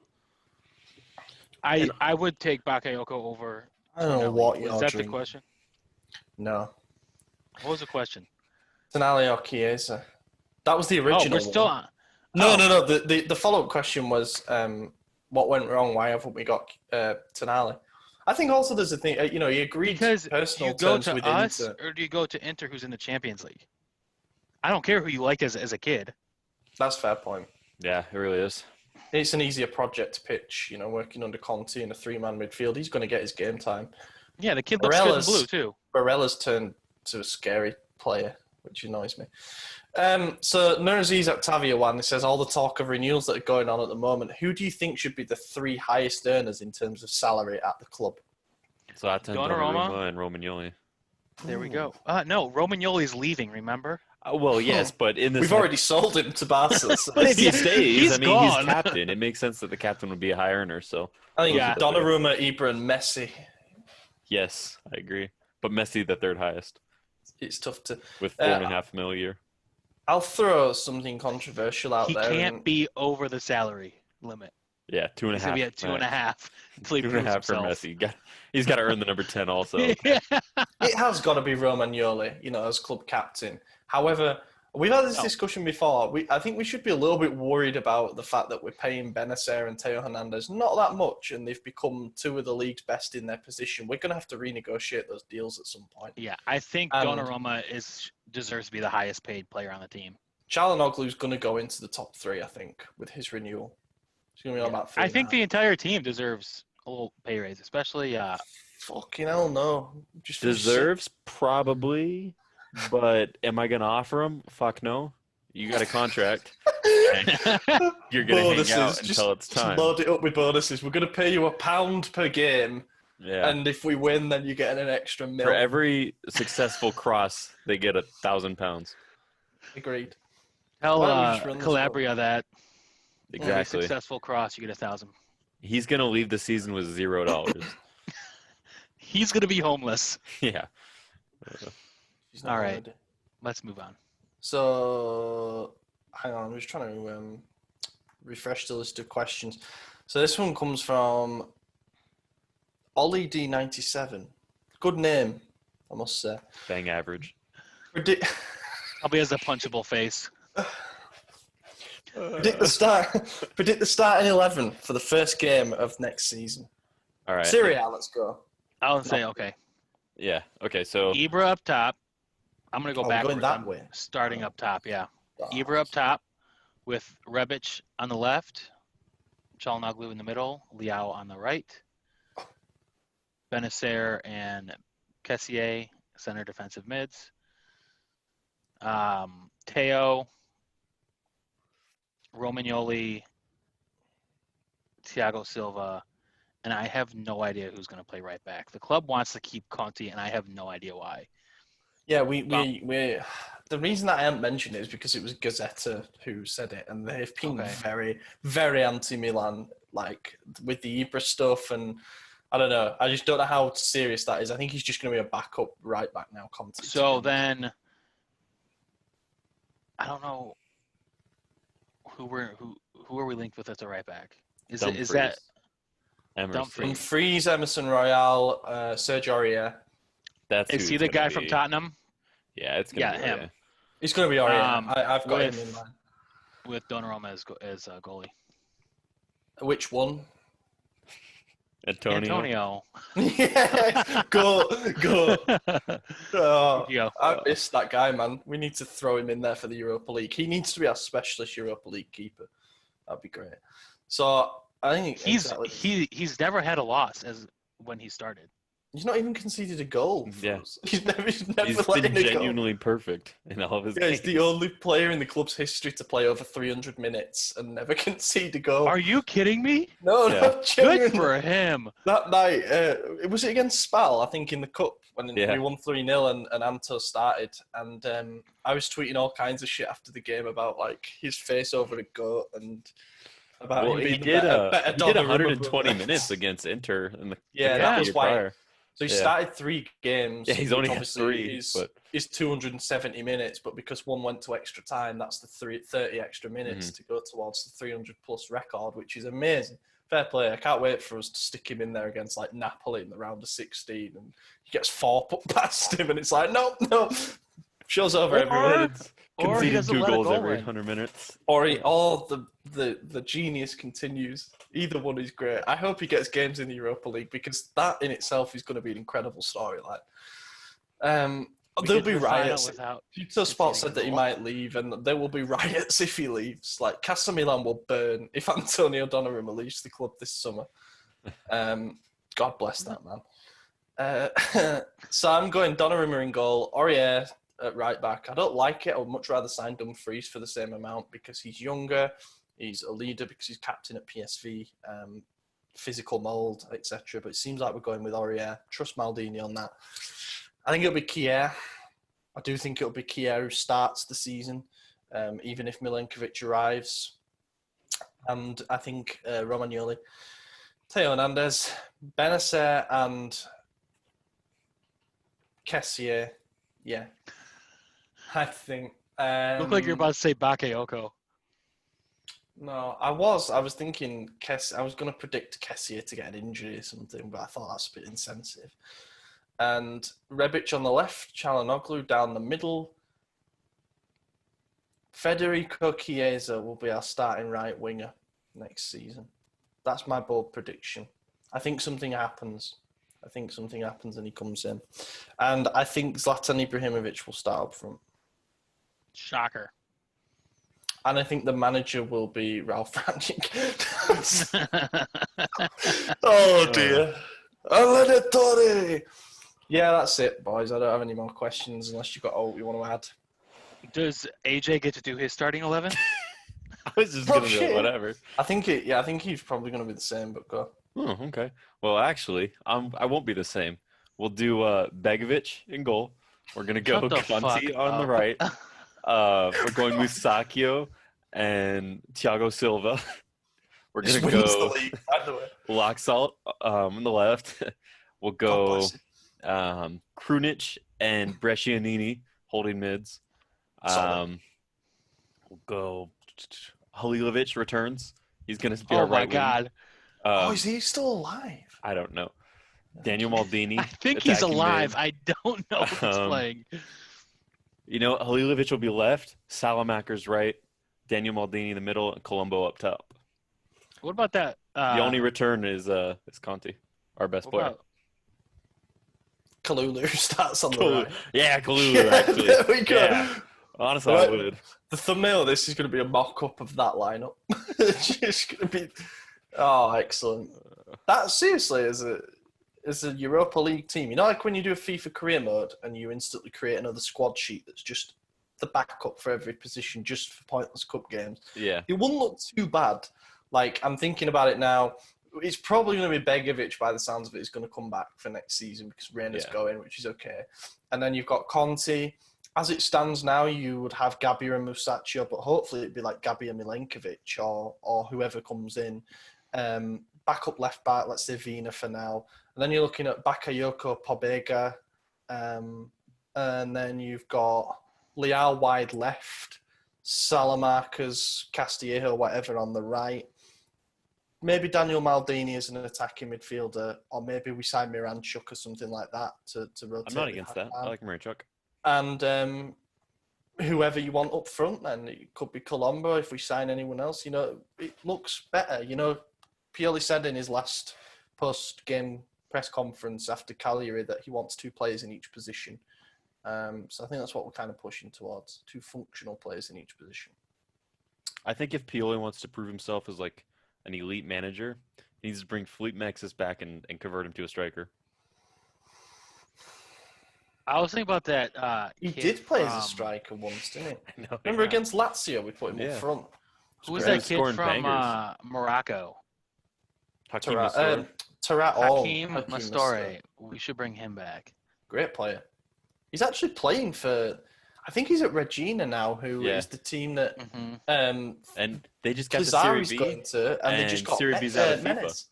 I would take Bakayoko over. I don't know what you're Is that drinking. the question? No. What was the question? Tonali or Chiesa? That was the original. Oh, we're still on. No. The follow-up question was, what went wrong? Why haven't we got Tonali? I think also there's a thing, he agreed because personal do you go terms to with us Inter. or do you go to Inter, who's in the Champions League? I don't care who you liked as a kid. That's a fair point. Yeah, it really is. It's an easier project to pitch, working under Conte in a three-man midfield. He's going to get his game time. Yeah, the kid looks good in blue too. Barella's turned to a scary player, which annoys me. So Nuraziz Octavia one says all the talk of renewals that are going on at the moment. Who do you think should be the three highest earners in terms of salary at the club? Zlatan, Donnarumma, and Romagnoli. There we go. No, Romagnoli's leaving. Remember? Well, yes, but in this we've already sold him to Barca. So but if he stays, he's gone. He's captain. It makes sense that the captain would be a high earner. So I think Donnarumma, Ibra, and Messi. Yes, I agree. But Messi, the third highest. It's tough to with $4.5 million a year. I'll throw something controversial out there. He can't be over the salary limit. Yeah, 2.5. He's gonna be at 2.5 until he 2.5 for Messi. He's got to earn the number 10 also. It has got to be Romagnoli, as club captain. However, we've had this discussion before. I think we should be a little bit worried about the fact that we're paying Benacer and Teo Hernandez not that much, and they've become two of the league's best in their position. We're going to have to renegotiate those deals at some point. Yeah, I think Donnarumma deserves to be the highest paid player on the team. Çalhanoğlu's going to go into the top three, I think, with his renewal. It's going to be about I think the entire team deserves a little pay raise, especially. Fucking hell, no. Deserves probably, but am I going to offer him? Fuck no. You got a contract. You're going to hang out until it's time. Just load it up with bonuses. We're going to pay you £1 per game. Yeah. And if we win, then you get an extra $1 million. For every successful cross, they get £1,000. Agreed. Tell Calabria that. Exactly. Every successful cross, you get $1,000. He's going to leave the season with $0. He's going to be homeless. Yeah. All right. Let's move on. So, hang on, I'm just trying to refresh the list of questions. So this one comes from Ollie D97. Good name, I must say. Bang average. Probably has a punchable face. Predict the starting 11 for the first game of next season. All right. Serie A, let's go. I'll say okay. Yeah. Okay. So Ibra up top. I'm gonna go backwards. Going that I'm way. starting up top. Yeah. Oh. Ibra up top, with Rebic on the left, Çalhanoğlu in the middle, Liao on the right, Benacer and Kessié center defensive mids. Teo, Romagnoli, Thiago Silva, and I have no idea who's going to play right back. The club wants to keep Conte, and I have no idea why. Yeah, we the reason that I haven't mentioned it is because it was Gazzetta who said it, and they've been very, very anti-Milan, like with the Ibra stuff, and I don't know. I just don't know how serious that is. I think he's just going to be a backup right back now, Conte. So then, I don't know who are we linked with as a right back? Is that Dumfries, Emerson Royale, Serge Aurier? Is he the guy from Tottenham? Yeah, it's gonna be him. It's gonna be Aurier. I've got him in mind. With Donnarumma as goalie. Which one? Antonio. Yeah, go. Oh, Go. I miss that guy, man. We need to throw him in there for the Europa League. He needs to be our specialist Europa League keeper. That'd be great. So I think he's never had a loss as when he started. He's not even conceded a goal. Yeah. He's never He's let been in a genuinely perfect in all of his games. He's the only player in the club's history to play over 300 minutes and never concede a goal. Are you kidding me? No, Yeah. Good for him. That night, was it against Spal, I think, in the Cup, when we won 3-0 and Anto started. And I was tweeting all kinds of shit after the game about, like, his face over a goat and about him being he did 120 minutes against Inter in the that was prior. So he started 3 games. Yeah, he's only had 3. Is 270 minutes, but because one went to extra time, that's the 30 extra minutes to go towards the 300-plus record, which is amazing. Fair play. I can't wait for us to stick him in there against, like, Napoli in the round of 16, and he gets 4 put past him, and it's like, no. Show's over everywhere. Conceding 2 goals every 100 minutes. Or the genius continues. Either one is great. I hope he gets games in the Europa League, because that in itself is going to be an incredible story. Like, there'll be riots. Tito Sport said that he might leave, and there will be riots if he leaves. Like, Casa Milan will burn if Antonio Donnarumma leaves the club this summer. God bless that man. So I'm going Donnarumma in goal, Aurier at right back. I don't like it. I would much rather sign Dumfries for the same amount because he's younger. He's a leader because he's captain at PSV, physical mould, etc. But it seems like we're going with Aurier. Trust Maldini on that. I think it'll be Kier. I do think it'll be Kier who starts the season, even if Milenkovic arrives. And I think Romagnoli, Teo Hernandez, Benacer and Kessié. Yeah. I think. Look like you're about to say Bakayoko. No, I was thinking I was going to predict Kessié to get an injury or something, but I thought that's a bit insensitive. And Rebic on the left, Çalhanoğlu down the middle. Federico Chiesa will be our starting right winger next season. That's my bold prediction. I think something happens. And he comes in. And I think Zlatan Ibrahimovic will start up front. Shocker. And I think the manager will be Ralph Rangnick. Oh, dear. Allenatore! Yeah, that's it, boys. I don't have any more questions unless you've got you want to add. Does AJ get to do his starting 11? I was just going to go whatever. I think he's probably going to be the same, but go. Oh, okay. Well, actually, I won't be the same. We'll do Begovic in goal. We're going to go Conte on the right. We're going Musacchio and Thiago Silva. We're going to go Laxalt on the left. We'll go Krunic and Brescianini holding mids. We'll go. Halilovic returns. He's going to be Oh our my right wing. God! Is he still alive? I don't know. Daniel Maldini. I think he's attacking alive. mid. I don't know if he's playing. Halilovic will be left. Salamaker's right. Daniel Maldini in the middle, and Colombo up top. What about that? The only return is Conte, our best What player. about, Kalulu starts on the right. Yeah, Kalulu, actually. There we go. Yeah. Honestly, Right. I would. The thumbnail of this is going to be a mock-up of that lineup. It's just going to be... Oh, excellent. That, seriously, is a Europa League team. You know, like when you do a FIFA career mode and you instantly create another squad sheet that's just the backup for every position just for pointless cup games. Yeah. It wouldn't look too bad. Like, I'm thinking about it now. It's probably going to be Begovic by the sounds of it. He's going to come back for next season because Reina's going, which is okay. And then you've got Conte. As it stands now, you would have Gabi and Musacchio, but hopefully it'd be like Gabi and Milenkovic or whoever comes in. Backup left back, let's say Vina for now. And then you're looking at Bakayoko, Pobega. And then you've got Leal wide left, Salamakers, Castillejo, whatever on the right. Maybe Daniel Maldini as an attacking midfielder, or maybe we sign Miranchuk or something like that to rotate. I'm not against that. I like Miranchuk. And whoever you want up front, then it could be Colombo if we sign anyone else. You know, it looks better. You know, Pioli said in his last post-game press conference after Cagliari that he wants 2 players in each position. So I think that's what we're kind of pushing towards, 2 functional players in each position. I think if Pioli wants to prove himself as like an elite manager, he needs to bring Felipe Maxis back and convert him to a striker. I was thinking about that. He did play as a striker once, didn't he? I know, Remember against Lazio, we put him up front. Who was He that was kid scoring from bangers. Morocco? Hakim Tarat, Massour. Hakim Mastore. We should bring him back. Great player. He's actually playing for... I think he's at Regina now, who is the team that... And they just got to Serie B. going to, and they just got Serie B's out of FIFA. Menez.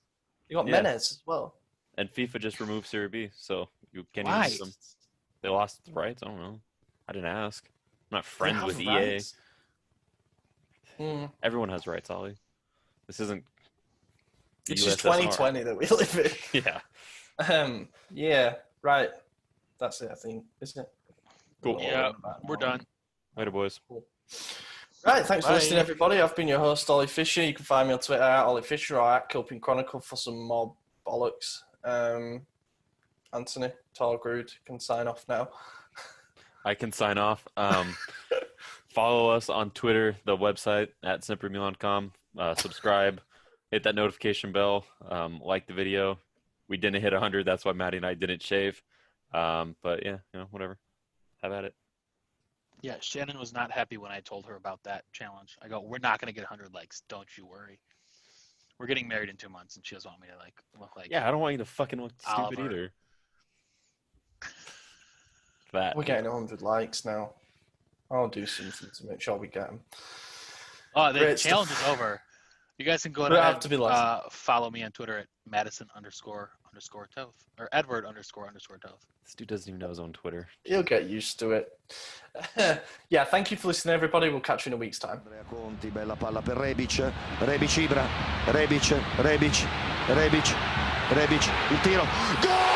You got Menez as well. And FIFA just removed Serie B, so you can't Why? use them. They lost the rights? I don't know. I didn't ask. I'm not friends with EA. Rights. Everyone has rights, Ollie. This isn't It's just USSR. 2020 that we live in. Yeah. Yeah, right. That's it, I think, isn't it? Cool. Yeah, we're done. Later, boys. Cool. Right, thanks for Bye. listening, everybody. I've been your host, Ollie Fisher. You can find me on Twitter at Ollie Fisher or at Kilpin Chronicle for some more bollocks. Anthony Torgrud can sign off now. I can sign off. Follow us on Twitter, the website at SempreMilan.com. Subscribe, hit that notification bell, like the video. We didn't hit 100. That's why Maddie and I didn't shave. But yeah, whatever. Have at it. Yeah, Shannon was not happy when I told her about that challenge. I go, we're not going to get 100 likes. Don't you worry. We're getting married in 2 months, and she doesn't want me to look like. Yeah, I don't want you to fucking look stupid Oliver. either. That. We're getting 100 likes now. I'll do something to make sure we get them. Oh, the Great challenge stuff. is over. You guys can go But I ahead have to be and follow me on Twitter at Madison__Toth or Edward__Toth. This dude doesn't even know his own Twitter. You'll get used to it. Yeah, thank you for listening, everybody. We'll catch you in a week's time. Andrea Conti, bella palla per Rebic, Rebic Ibra, Rebic, il tiro, gol!